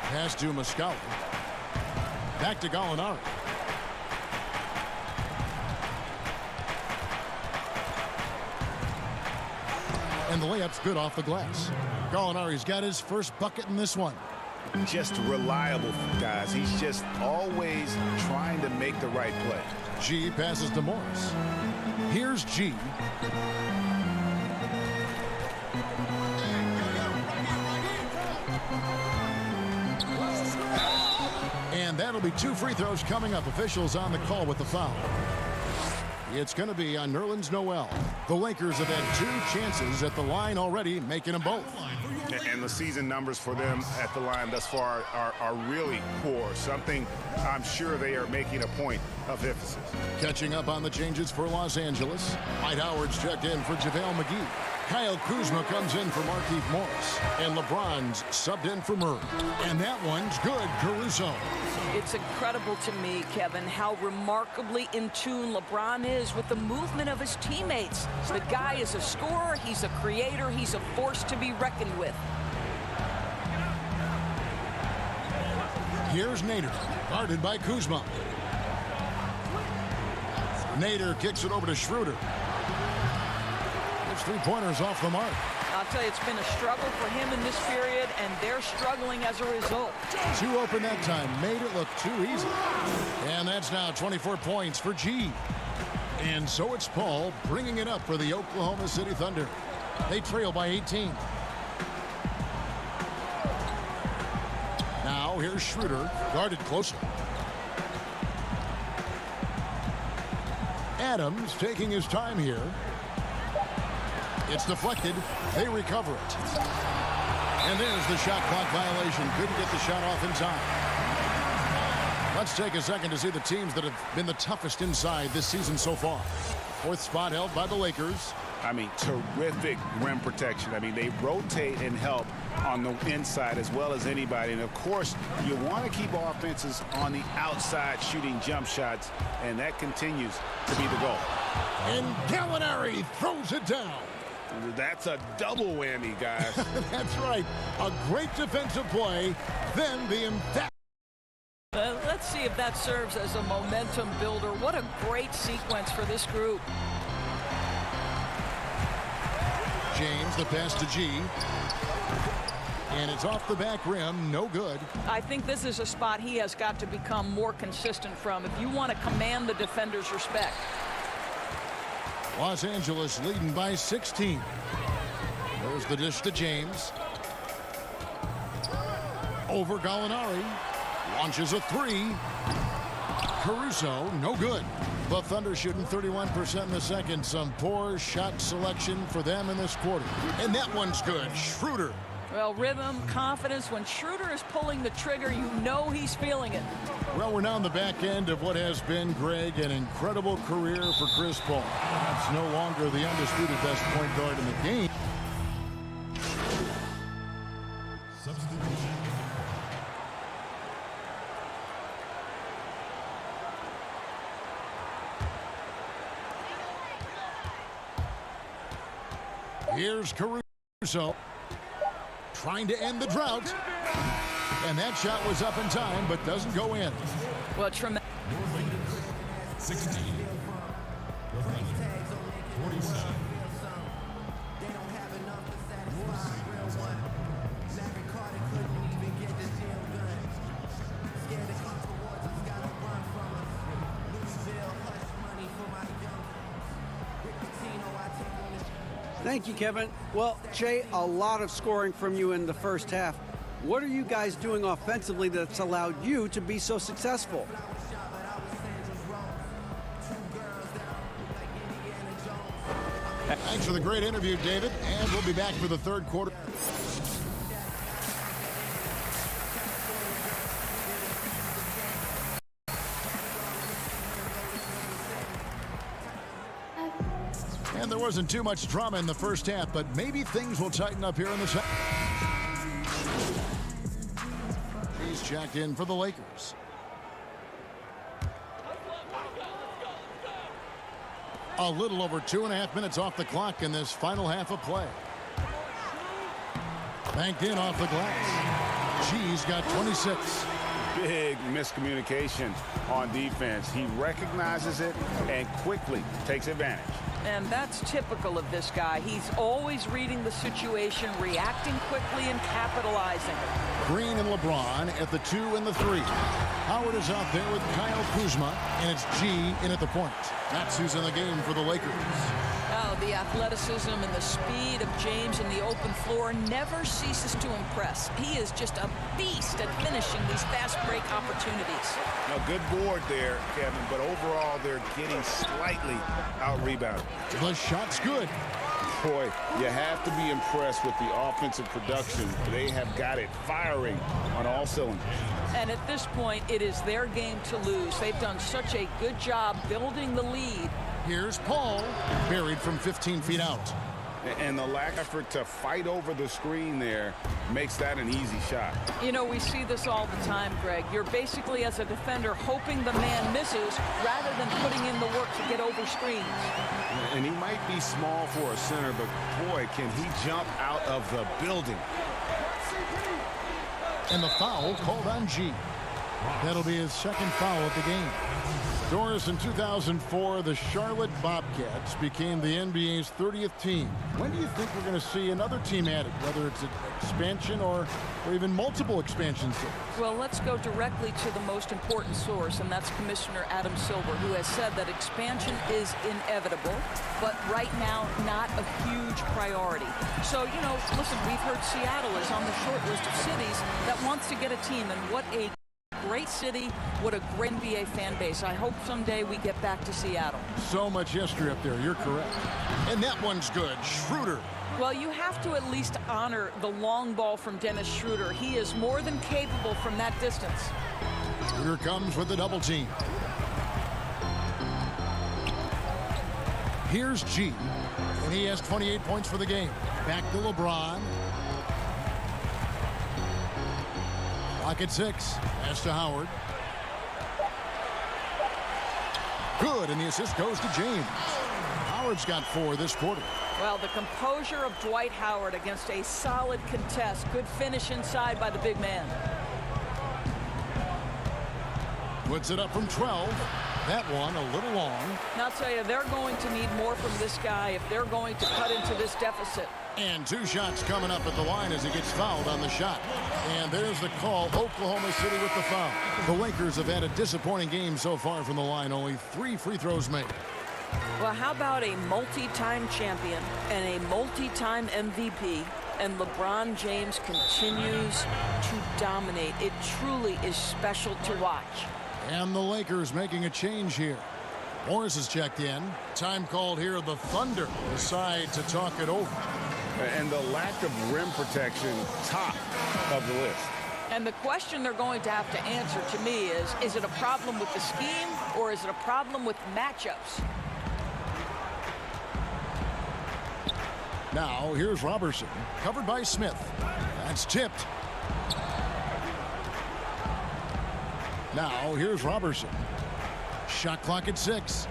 Pass to Muscala. Back to Gallinari. And the layup's good off the glass. Gallinari's got his first bucket in this one. Just reliable, guys. He's just always trying to make the right play. G passes to Morris. Here's G. And that'll be 2 free throws coming up. Officials on the call with the foul. It's going to be on Nerlens Noel. The Lakers have had 2 chances at the line already, making them both. And the season numbers for them at the line thus far are really poor. Something I'm sure they are making a point of emphasis. Catching up on the changes for Los Angeles. Dwight Howard's checked in for JaVale McGee. Kyle Kuzma comes in for Markieff Morris. And LeBron's subbed in for Murray. And that one's good, Caruso. It's incredible to me, Kevin, how remarkably in tune LeBron is with the movement of his teammates. The guy is a scorer, he's a creator, he's a force to be reckoned with. Here's Nader, guarded by Kuzma. Nader kicks it over to Schroeder. His 3-pointers off the mark. I'll tell you, it's been a struggle for him in this period, and they're struggling as a result. 2 open that time, made it look too easy. And that's now 24 points for G. And so it's Paul bringing it up for the Oklahoma City Thunder. They trail by 18. Now here's Schroeder, guarded closely. Adams taking his time here. It's deflected. They recover it. And there's the shot clock violation. Couldn't get the shot off in time. Let's take a second to see the teams that have been the toughest inside this season so far. Fourth spot held by the Lakers. I mean, terrific rim protection. I mean, they rotate and help on the inside as well as anybody. And, of course, you want to keep offenses on the outside shooting jump shots, and that continues to be the goal. And Gallinari throws it down. That's a double whammy, guys. That's right. A great defensive play, then the emphatic. Let's see if that serves as a momentum builder. What a great sequence for this group. James, the pass to G. And it's off the back rim. No good. I think this is a spot he has got to become more consistent from if you want to command the defender's respect. Los Angeles leading by 16. There's the dish to James. Over Gallinari. Launches a three. Caruso, no good. The Thunder shooting 31% in the second. Some poor shot selection for them in this quarter. And that one's good. Schroeder. Well, rhythm, confidence. When Schroeder is pulling the trigger, you know he's feeling it. Well, we're now on the back end of what has been, Greg, an incredible career for Chris Paul. That's no longer the undisputed best point guard in the game. Here's Caruso trying to end the drought. And that shot was up in time, but doesn't go in. Well, tremendous. 16. 47. Thank you, Kevin. Well, Jay, a lot of scoring from you in the first half. What are you guys doing offensively that's allowed you to be so successful? Thanks for the great interview, David. And we'll be back for the third quarter. And there wasn't too much drama in the first half, but maybe things will tighten up here in the second. He's checked in for the Lakers. A little over 2.5 minutes off the clock in this final half of play. Banked in off the glass. G's got 26. Big miscommunication on defense. He recognizes it and quickly takes advantage. And that's typical of this guy. He's always reading the situation, reacting quickly, and capitalizing. Green and LeBron at the 2 and the 3. Howard is out there with Kyle Kuzma, and it's G in at the point. That's who's in the game for the Lakers. Oh, the athleticism and the speed of James in the open floor never ceases to impress. He is just a beast at finishing these fast break opportunities. Now, good board there, Kevin, but overall they're getting slightly out-rebounded. The shot's good. Boy, you have to be impressed with the offensive production. They have got it firing on all cylinders. And at this point, it is their game to lose. They've done such a good job building the lead. Here's Paul, buried from 15 feet out. And the lack of effort to fight over the screen there makes that an easy shot. You know, we see this all the time, Greg. You're basically, as a defender, hoping the man misses rather than putting in the work to get over screens. And he might be small for a center, but boy, can he jump out of the building. And the foul called on G. That'll be his second foul of the game. Doris, in 2004, the Charlotte Bobcats became the NBA's 30th team. When do you think we're going to see another team added, whether it's an expansion or even multiple expansions? Well, let's go directly to the most important source, and that's Commissioner Adam Silver, who has said that expansion is inevitable, but right now not a huge priority. So, you know, listen, we've heard Seattle is on the short list of cities that wants to get a team, and what a great city, what a great NBA fan base. I hope someday we get back to Seattle. So much history up there, you're correct. And that one's good. Schroeder. Well, you have to at least honor the long ball from Dennis Schroeder. He is more than capable from that distance. Schroeder comes with the double team. Here's G, and he has 28 points for the game. Back to LeBron. Clock at 6. Pass to Howard. Good, and the assist goes to James. Howard's got 4 this quarter. Well, the composure of Dwight Howard against a solid contest. Good finish inside by the big man. Puts it up from 12. That one a little long. And I'll tell you, they're going to need more from this guy if they're going to cut into this deficit. And 2 shots coming up at the line as he gets fouled on the shot. And there's the call. Oklahoma City with the foul. The Lakers have had a disappointing game so far from the line. Only 3 free throws made. Well, how about a multi-time champion and a multi-time MVP, and LeBron James continues to dominate. It truly is special to watch. And the Lakers making a change here. Morris has checked in. Time called here. The Thunder decide to talk it over. And the lack of rim protection, top of the list. And the question they're going to have to answer to me is it a problem with the scheme or is it a problem with matchups? Now, here's Robertson, covered by Smith. That's tipped. Now, here's Robertson. Shot clock at 6.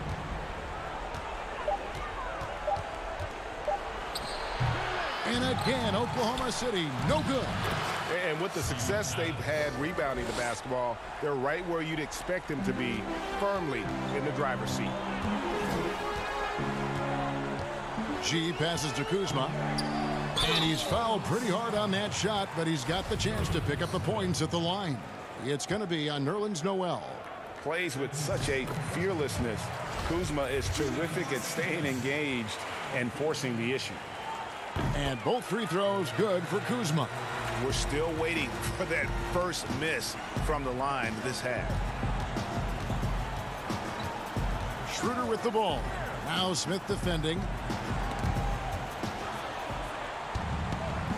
And again, Oklahoma City, no good. And with the success they've had rebounding the basketball, they're right where you'd expect them to be, firmly in the driver's seat. G passes to Kuzma. And he's fouled pretty hard on that shot, but he's got the chance to pick up the points at the line. It's going to be on Nerlens Noel. Plays with such a fearlessness. Kuzma is terrific at staying engaged and forcing the issue. And both free throws good for Kuzma. We're still waiting for that first miss from the line this half. Schroeder with the ball. Now Smith defending.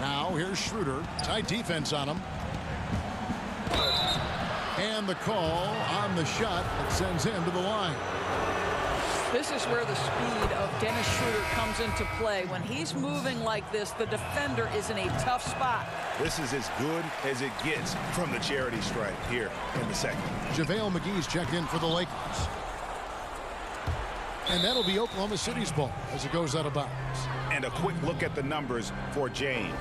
Now here's Schroeder. Tight defense on him. And the call on the shot that sends him to the line. This is where the speed of Dennis Schroeder comes into play. When he's moving like this, the defender is in a tough spot. This is as good as it gets from the charity stripe here in the second. JaVale McGee's checked in for the Lakers. And that'll be Oklahoma City's ball as it goes out of bounds. And a quick look at the numbers for James.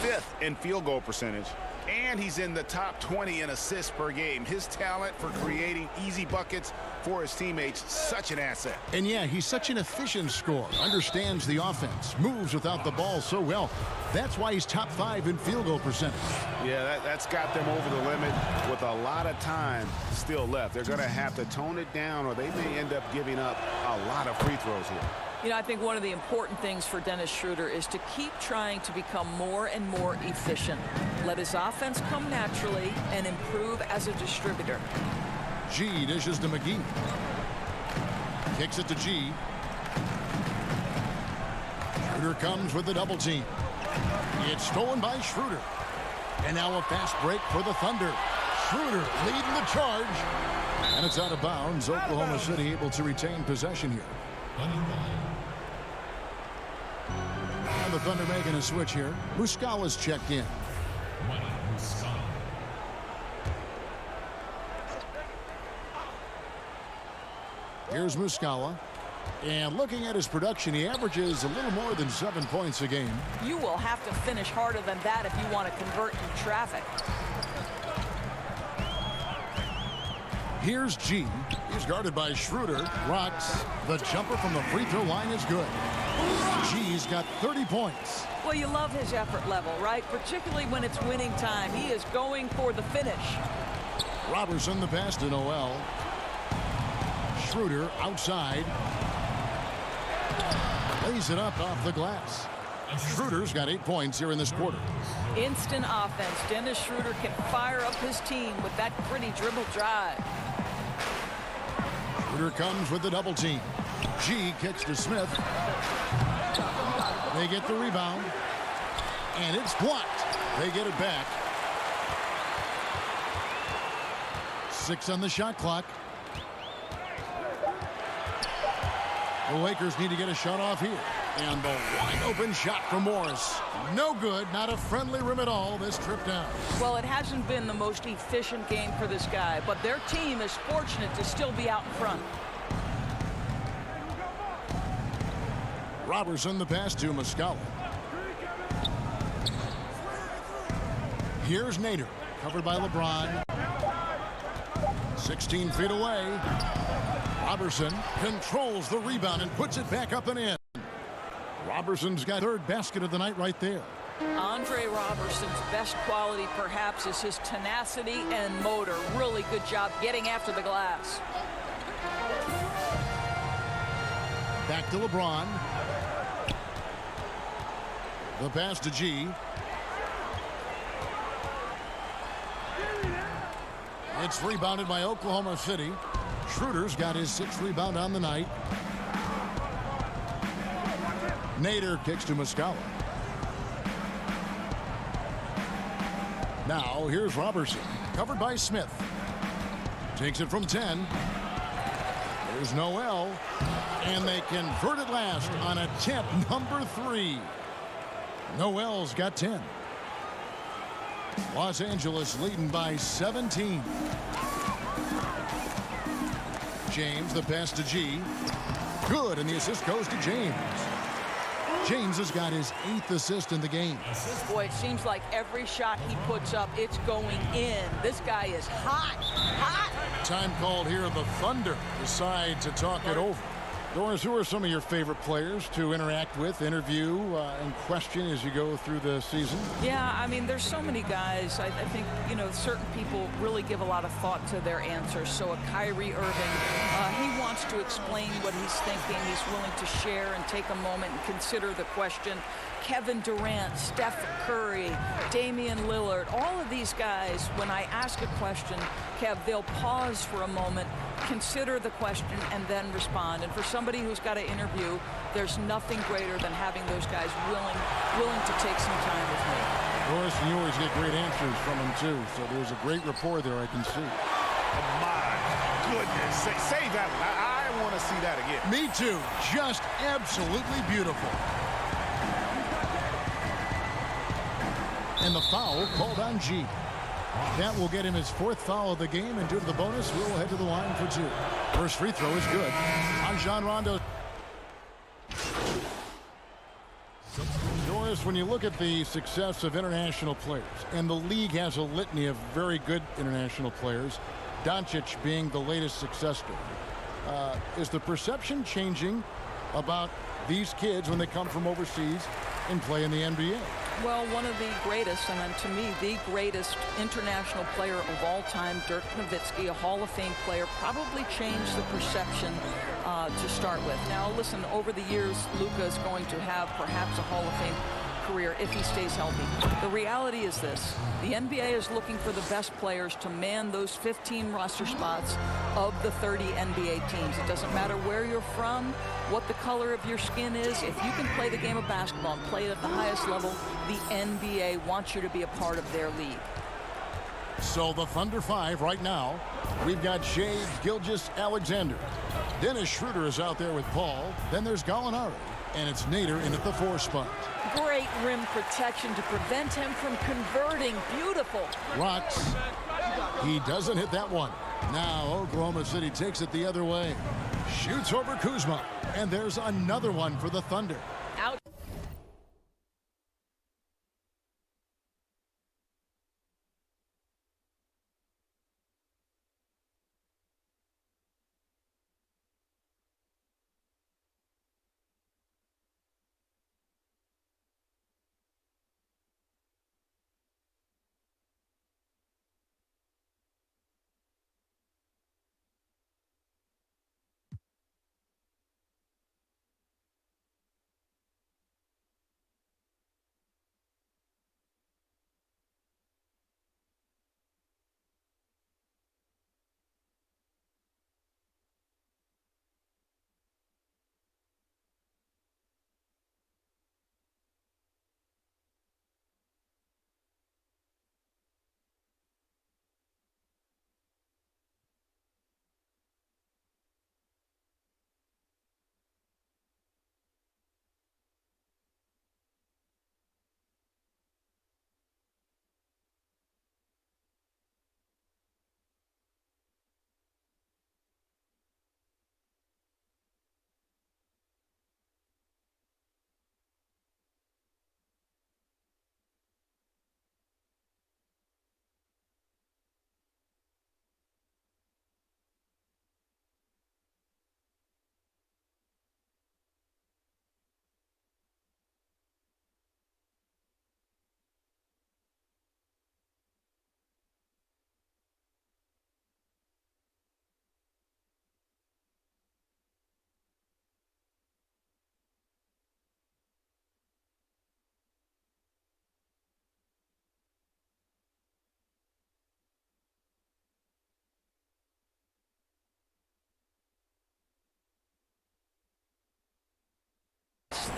5th in field goal percentage. And he's in the top 20 in assists per game. His talent for creating easy buckets for his teammates, such an asset. And yeah, he's such an efficient scorer. Understands the offense. Moves without the ball so well. That's why he's top 5 in field goal percentage. Yeah, that's got them over the limit with a lot of time still left. They're going to have to tone it down or they may end up giving up a lot of free throws here. You know, I think one of the important things for Dennis Schroeder is to keep trying to become more and more efficient. Let his offense come naturally and improve as a distributor. G dishes to McGee. Kicks it to G. Schroeder comes with the double team. It's stolen by Schroeder. And now a fast break for the Thunder. Schroeder leading the charge. And it's out of bounds. Oklahoma City able to retain possession here. And the Thunder making a switch here. Muscala's checked in. Here's Muscala. And looking at his production, he averages a little more than 7 points a game. You will have to finish harder than that if you want to convert in traffic. Here's G. He's guarded by Schroeder. Rocks. The jumper from the free throw line is good. G's got 30 points. Well, you love his effort level, right? Particularly when it's winning time. He is going for the finish. Robertson the pass to Noel. Schroeder outside. Lays it up off the glass. Schroeder's got 8 points here in this quarter. Instant offense. Dennis Schroeder can fire up his team with that pretty dribble drive. Schroeder comes with the double team. G kicks to Smith. They get the rebound. And it's blocked. They get it back. 6 on the shot clock. The Lakers need to get a shot off here. And the wide open shot from Morris. No good. Not a friendly rim at all this trip down. Well, it hasn't been the most efficient game for this guy, but their team is fortunate to still be out in front. Robertson the pass to Muscala. Here's Nader. Covered by LeBron. 16 feet away. Robertson controls the rebound and puts it back up and in. Robertson's got third basket of the night right there. Andre Robertson's best quality perhaps is his tenacity and motor. Really good job getting after the glass. Back to LeBron. The pass to G. It's rebounded by Oklahoma City. Schroeder's got his 6th rebound on the night. Nader kicks to Muscala. Now here's Robertson. Covered by Smith. Takes it from 10. There's Noel. And they convert it last on attempt number 3. Noel's got 10. Los Angeles leading by 17. James, the pass to G. Good, and the assist goes to James. James has got his 8th assist in the game. Boy, it seems like every shot he puts up, it's going in. This guy is hot, hot. Time called here. The Thunder decide to talk it over. Doris, who are some of your favorite players to interact with, interview, and question as you go through the season? Yeah, I mean, there's so many guys. I think, you know, certain people really give a lot of thought to their answers. So a Kyrie Irving, he wants to explain what he's thinking. He's willing to share and take a moment and consider the question. Kevin Durant, Steph Curry, Damian Lillard, all of these guys, when I ask a question, Kev, they'll pause for a moment, consider the question, and then respond. And for somebody who's got to interview, there's nothing greater than having those guys willing to take some time with me. Doris, and you always get great answers from them, too. So there's a great rapport there, I can see. Oh, my goodness. Say that. I want to see that again. Me, too. Just absolutely beautiful. And the foul called on G. That will get him his 4th foul of the game, and due to the bonus, we'll head to the line for 2. First free throw is good. Rajon Rondo. Doris, when you look at the success of international players, and the league has a litany of very good international players, Doncic being the latest success story, is the perception changing about these kids when they come from overseas and play in the NBA? Well, one of the greatest, and to me, the greatest international player of all time, Dirk Nowitzki, a Hall of Fame player, probably changed the perception to start with. Now, listen, over the years, Luka is going to have perhaps a Hall of Fame career if he stays healthy. The reality is this. The NBA is looking for the best players to man those 15 roster spots of the 30 NBA teams. It doesn't matter where you're from, what the color of your skin is. If you can play the game of basketball and play it at the highest level, the NBA wants you to be a part of their league. So the Thunder 5 right now. We've got Shai Gilgeous-Alexander. Dennis Schroeder is out there with Paul. Then there's Gallinari. And it's Nader in at the 4 spot. Great rim protection to prevent him from converting. Beautiful. Rocks. He doesn't hit that one. Now Oklahoma City takes it the other way. Shoots over Kuzma. And there's another one for the Thunder. Out.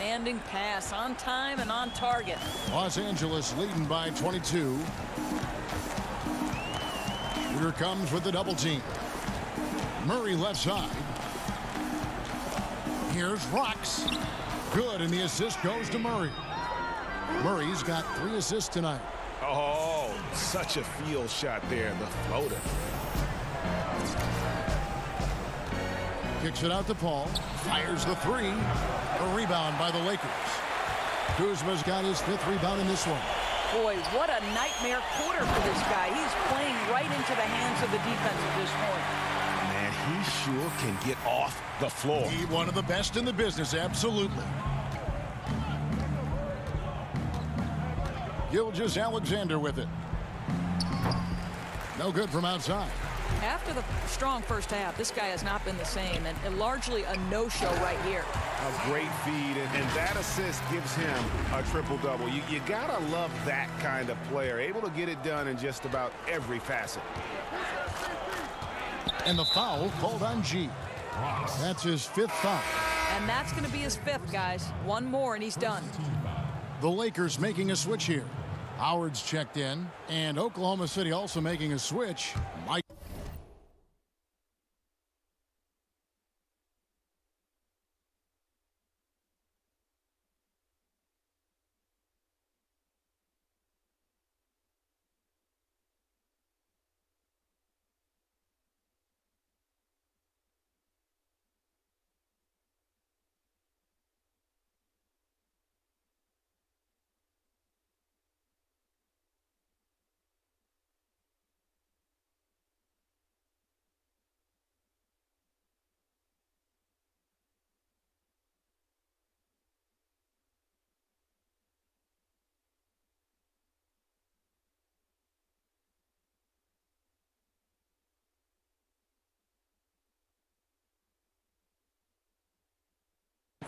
outstanding pass, on time and on target. Los Angeles leading by 22. Here comes with the double team. Murray left side. Here's Rocks. Good, and the assist goes to Murray. Murray's got 3 assists tonight. Oh, such a field shot there, the floater. Kicks it out to Paul. Fires the 3. A rebound by the Lakers. Kuzma's got his 5th rebound in this one. Boy, what a nightmare quarter for this guy. He's playing right into the hands of the defense at this point. Man, he sure can get off the floor. He's one of the best in the business, absolutely. Gilgeous-Alexander with it. No good from outside. After the strong first half, this guy has not been the same, and largely a no-show right here. A great feed, and that assist gives him a triple-double. You gotta love that kind of player, able to get it done in just about every facet. And the foul called on G. That's his 5th foul. And that's going to be his 5th, guys. One more, and he's done. The Lakers making a switch here. Howard's checked in, and Oklahoma City also making a switch. Mike.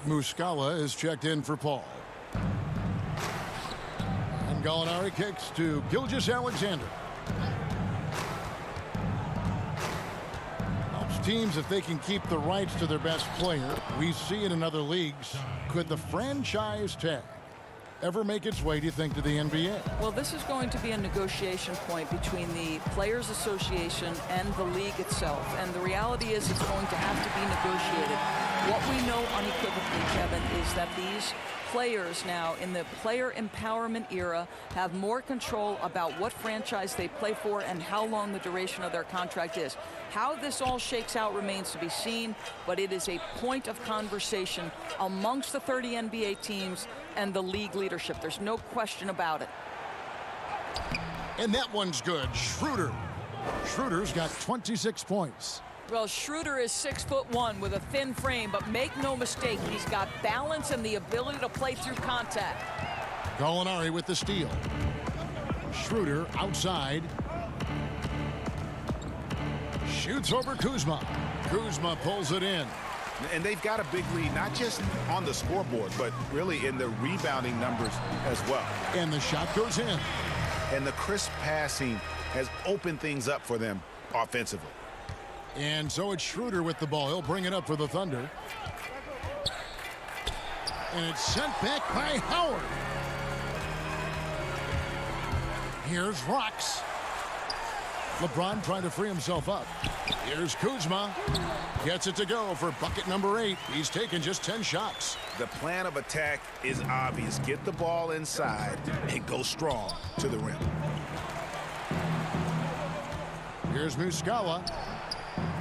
Muscala is checked in for Paul. And Gallinari kicks to Gilgeous-Alexander. Helps teams if they can keep the rights to their best player. We see it in other leagues. Could the franchise tag ever make its way, do you think, to the NBA? Well, this is going to be a negotiation point between the Players Association and the league itself. And the reality is it's going to have to be negotiated. What we know unequivocally, Kevin, is that these players now in the player empowerment era have more control about what franchise they play for and how long the duration of their contract is. How this all shakes out remains to be seen, but it is a point of conversation amongst the 30 NBA teams and the league leadership. There's no question about it. And that one's good. Schroeder. Schroeder's got 26 points. Well, Schroeder is 6'1" with a thin frame, but make no mistake, he's got balance and the ability to play through contact. Gallinari with the steal. Schroeder outside. Shoots over Kuzma. Kuzma pulls it in. And they've got a big lead, not just on the scoreboard, but really in the rebounding numbers as well. And the shot goes in. And the crisp passing has opened things up for them offensively. And so it's Schroeder with the ball. He'll bring it up for the Thunder. And it's sent back by Howard. Here's Rocks. LeBron trying to free himself up. Here's Kuzma. Gets it to go for bucket number 8. He's taken just 10 shots. The plan of attack is obvious. Get the ball inside and go strong to the rim. Here's Muscala.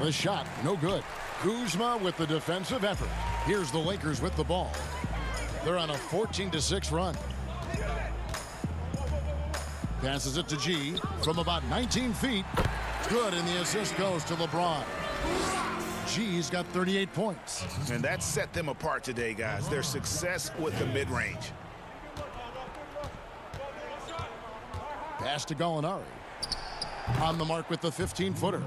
The shot, no good. Kuzma with the defensive effort. Here's the Lakers with the ball. They're on a 14-6 run. Passes it to G from about 19 feet. Good, and the assist goes to LeBron. G's got 38 points. And that set them apart today, guys. Their success with the mid-range. Pass to Gallinari. On the mark with the 15-footer.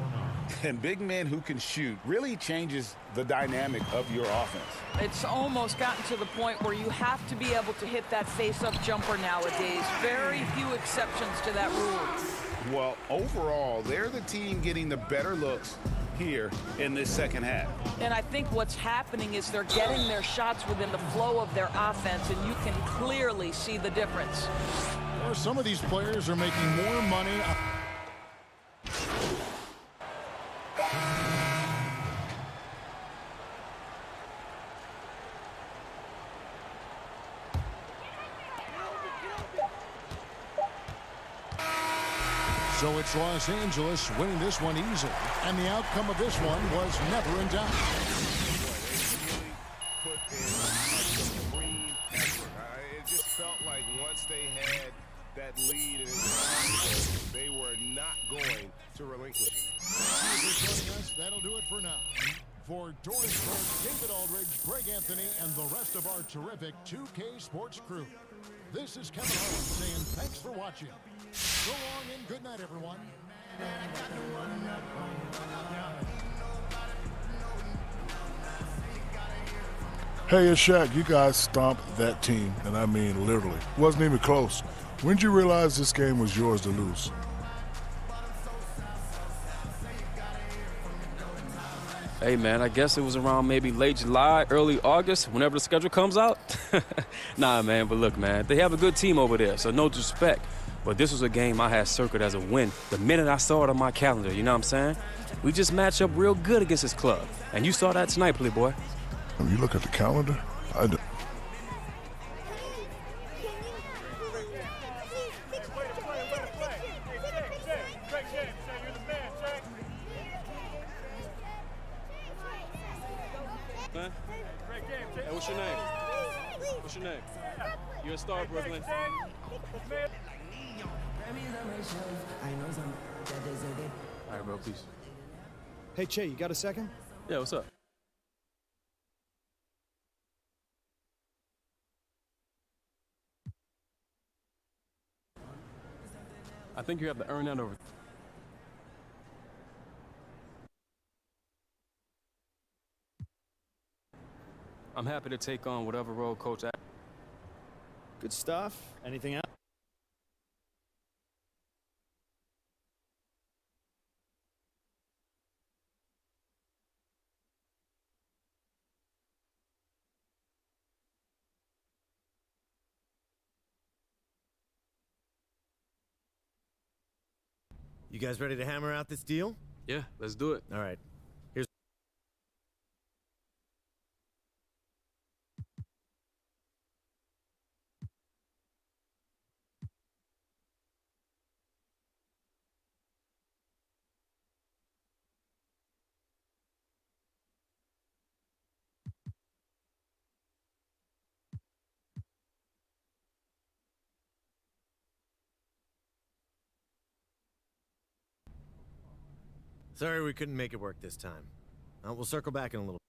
And big men who can shoot really changes the dynamic of your offense. It's almost gotten to the point where you have to be able to hit that face-up jumper nowadays. Very few exceptions to that rule. Well, overall, they're the team getting the better looks here in this second half. And I think what's happening is they're getting their shots within the flow of their offense, and you can clearly see the difference. Or some of these players are making more money. So it's Los Angeles winning this one easily, and the outcome of this one was never in doubt. It just felt like once they had that lead, they were not going to relinquish it. Thank you for joining us. That'll do it for now. For Doris Burke, David Aldridge, Greg Anthony, and the rest of our terrific 2K Sports crew, this is Kevin Harlan saying thanks for watching. So long and good night, everyone. Hey, it's Shaq. You guys stomped that team, and I mean literally. Wasn't even close. When did you realize this game was yours to lose? Hey, man, I guess it was around maybe late July, early August, whenever the schedule comes out. Nah, man, but look, man, they have a good team over there, so no disrespect. But this was a game I had circled as a win the minute I saw it on my calendar, you know what I'm saying? We just match up real good against this club. And you saw that tonight, Playboy. When you look at the calendar, I do. Hey, what's your name? What's your name? You're a star, Brooklyn. All right, bro, peace. Hey, Che, you got a second? Yeah, what's up? I think you have to earn that over. I'm happy to take on whatever role Coach. Good stuff. Anything else? You guys ready to hammer out this deal? Yeah, let's do it. All right. Here's Sorry we couldn't make it work this time. We'll circle back in a little.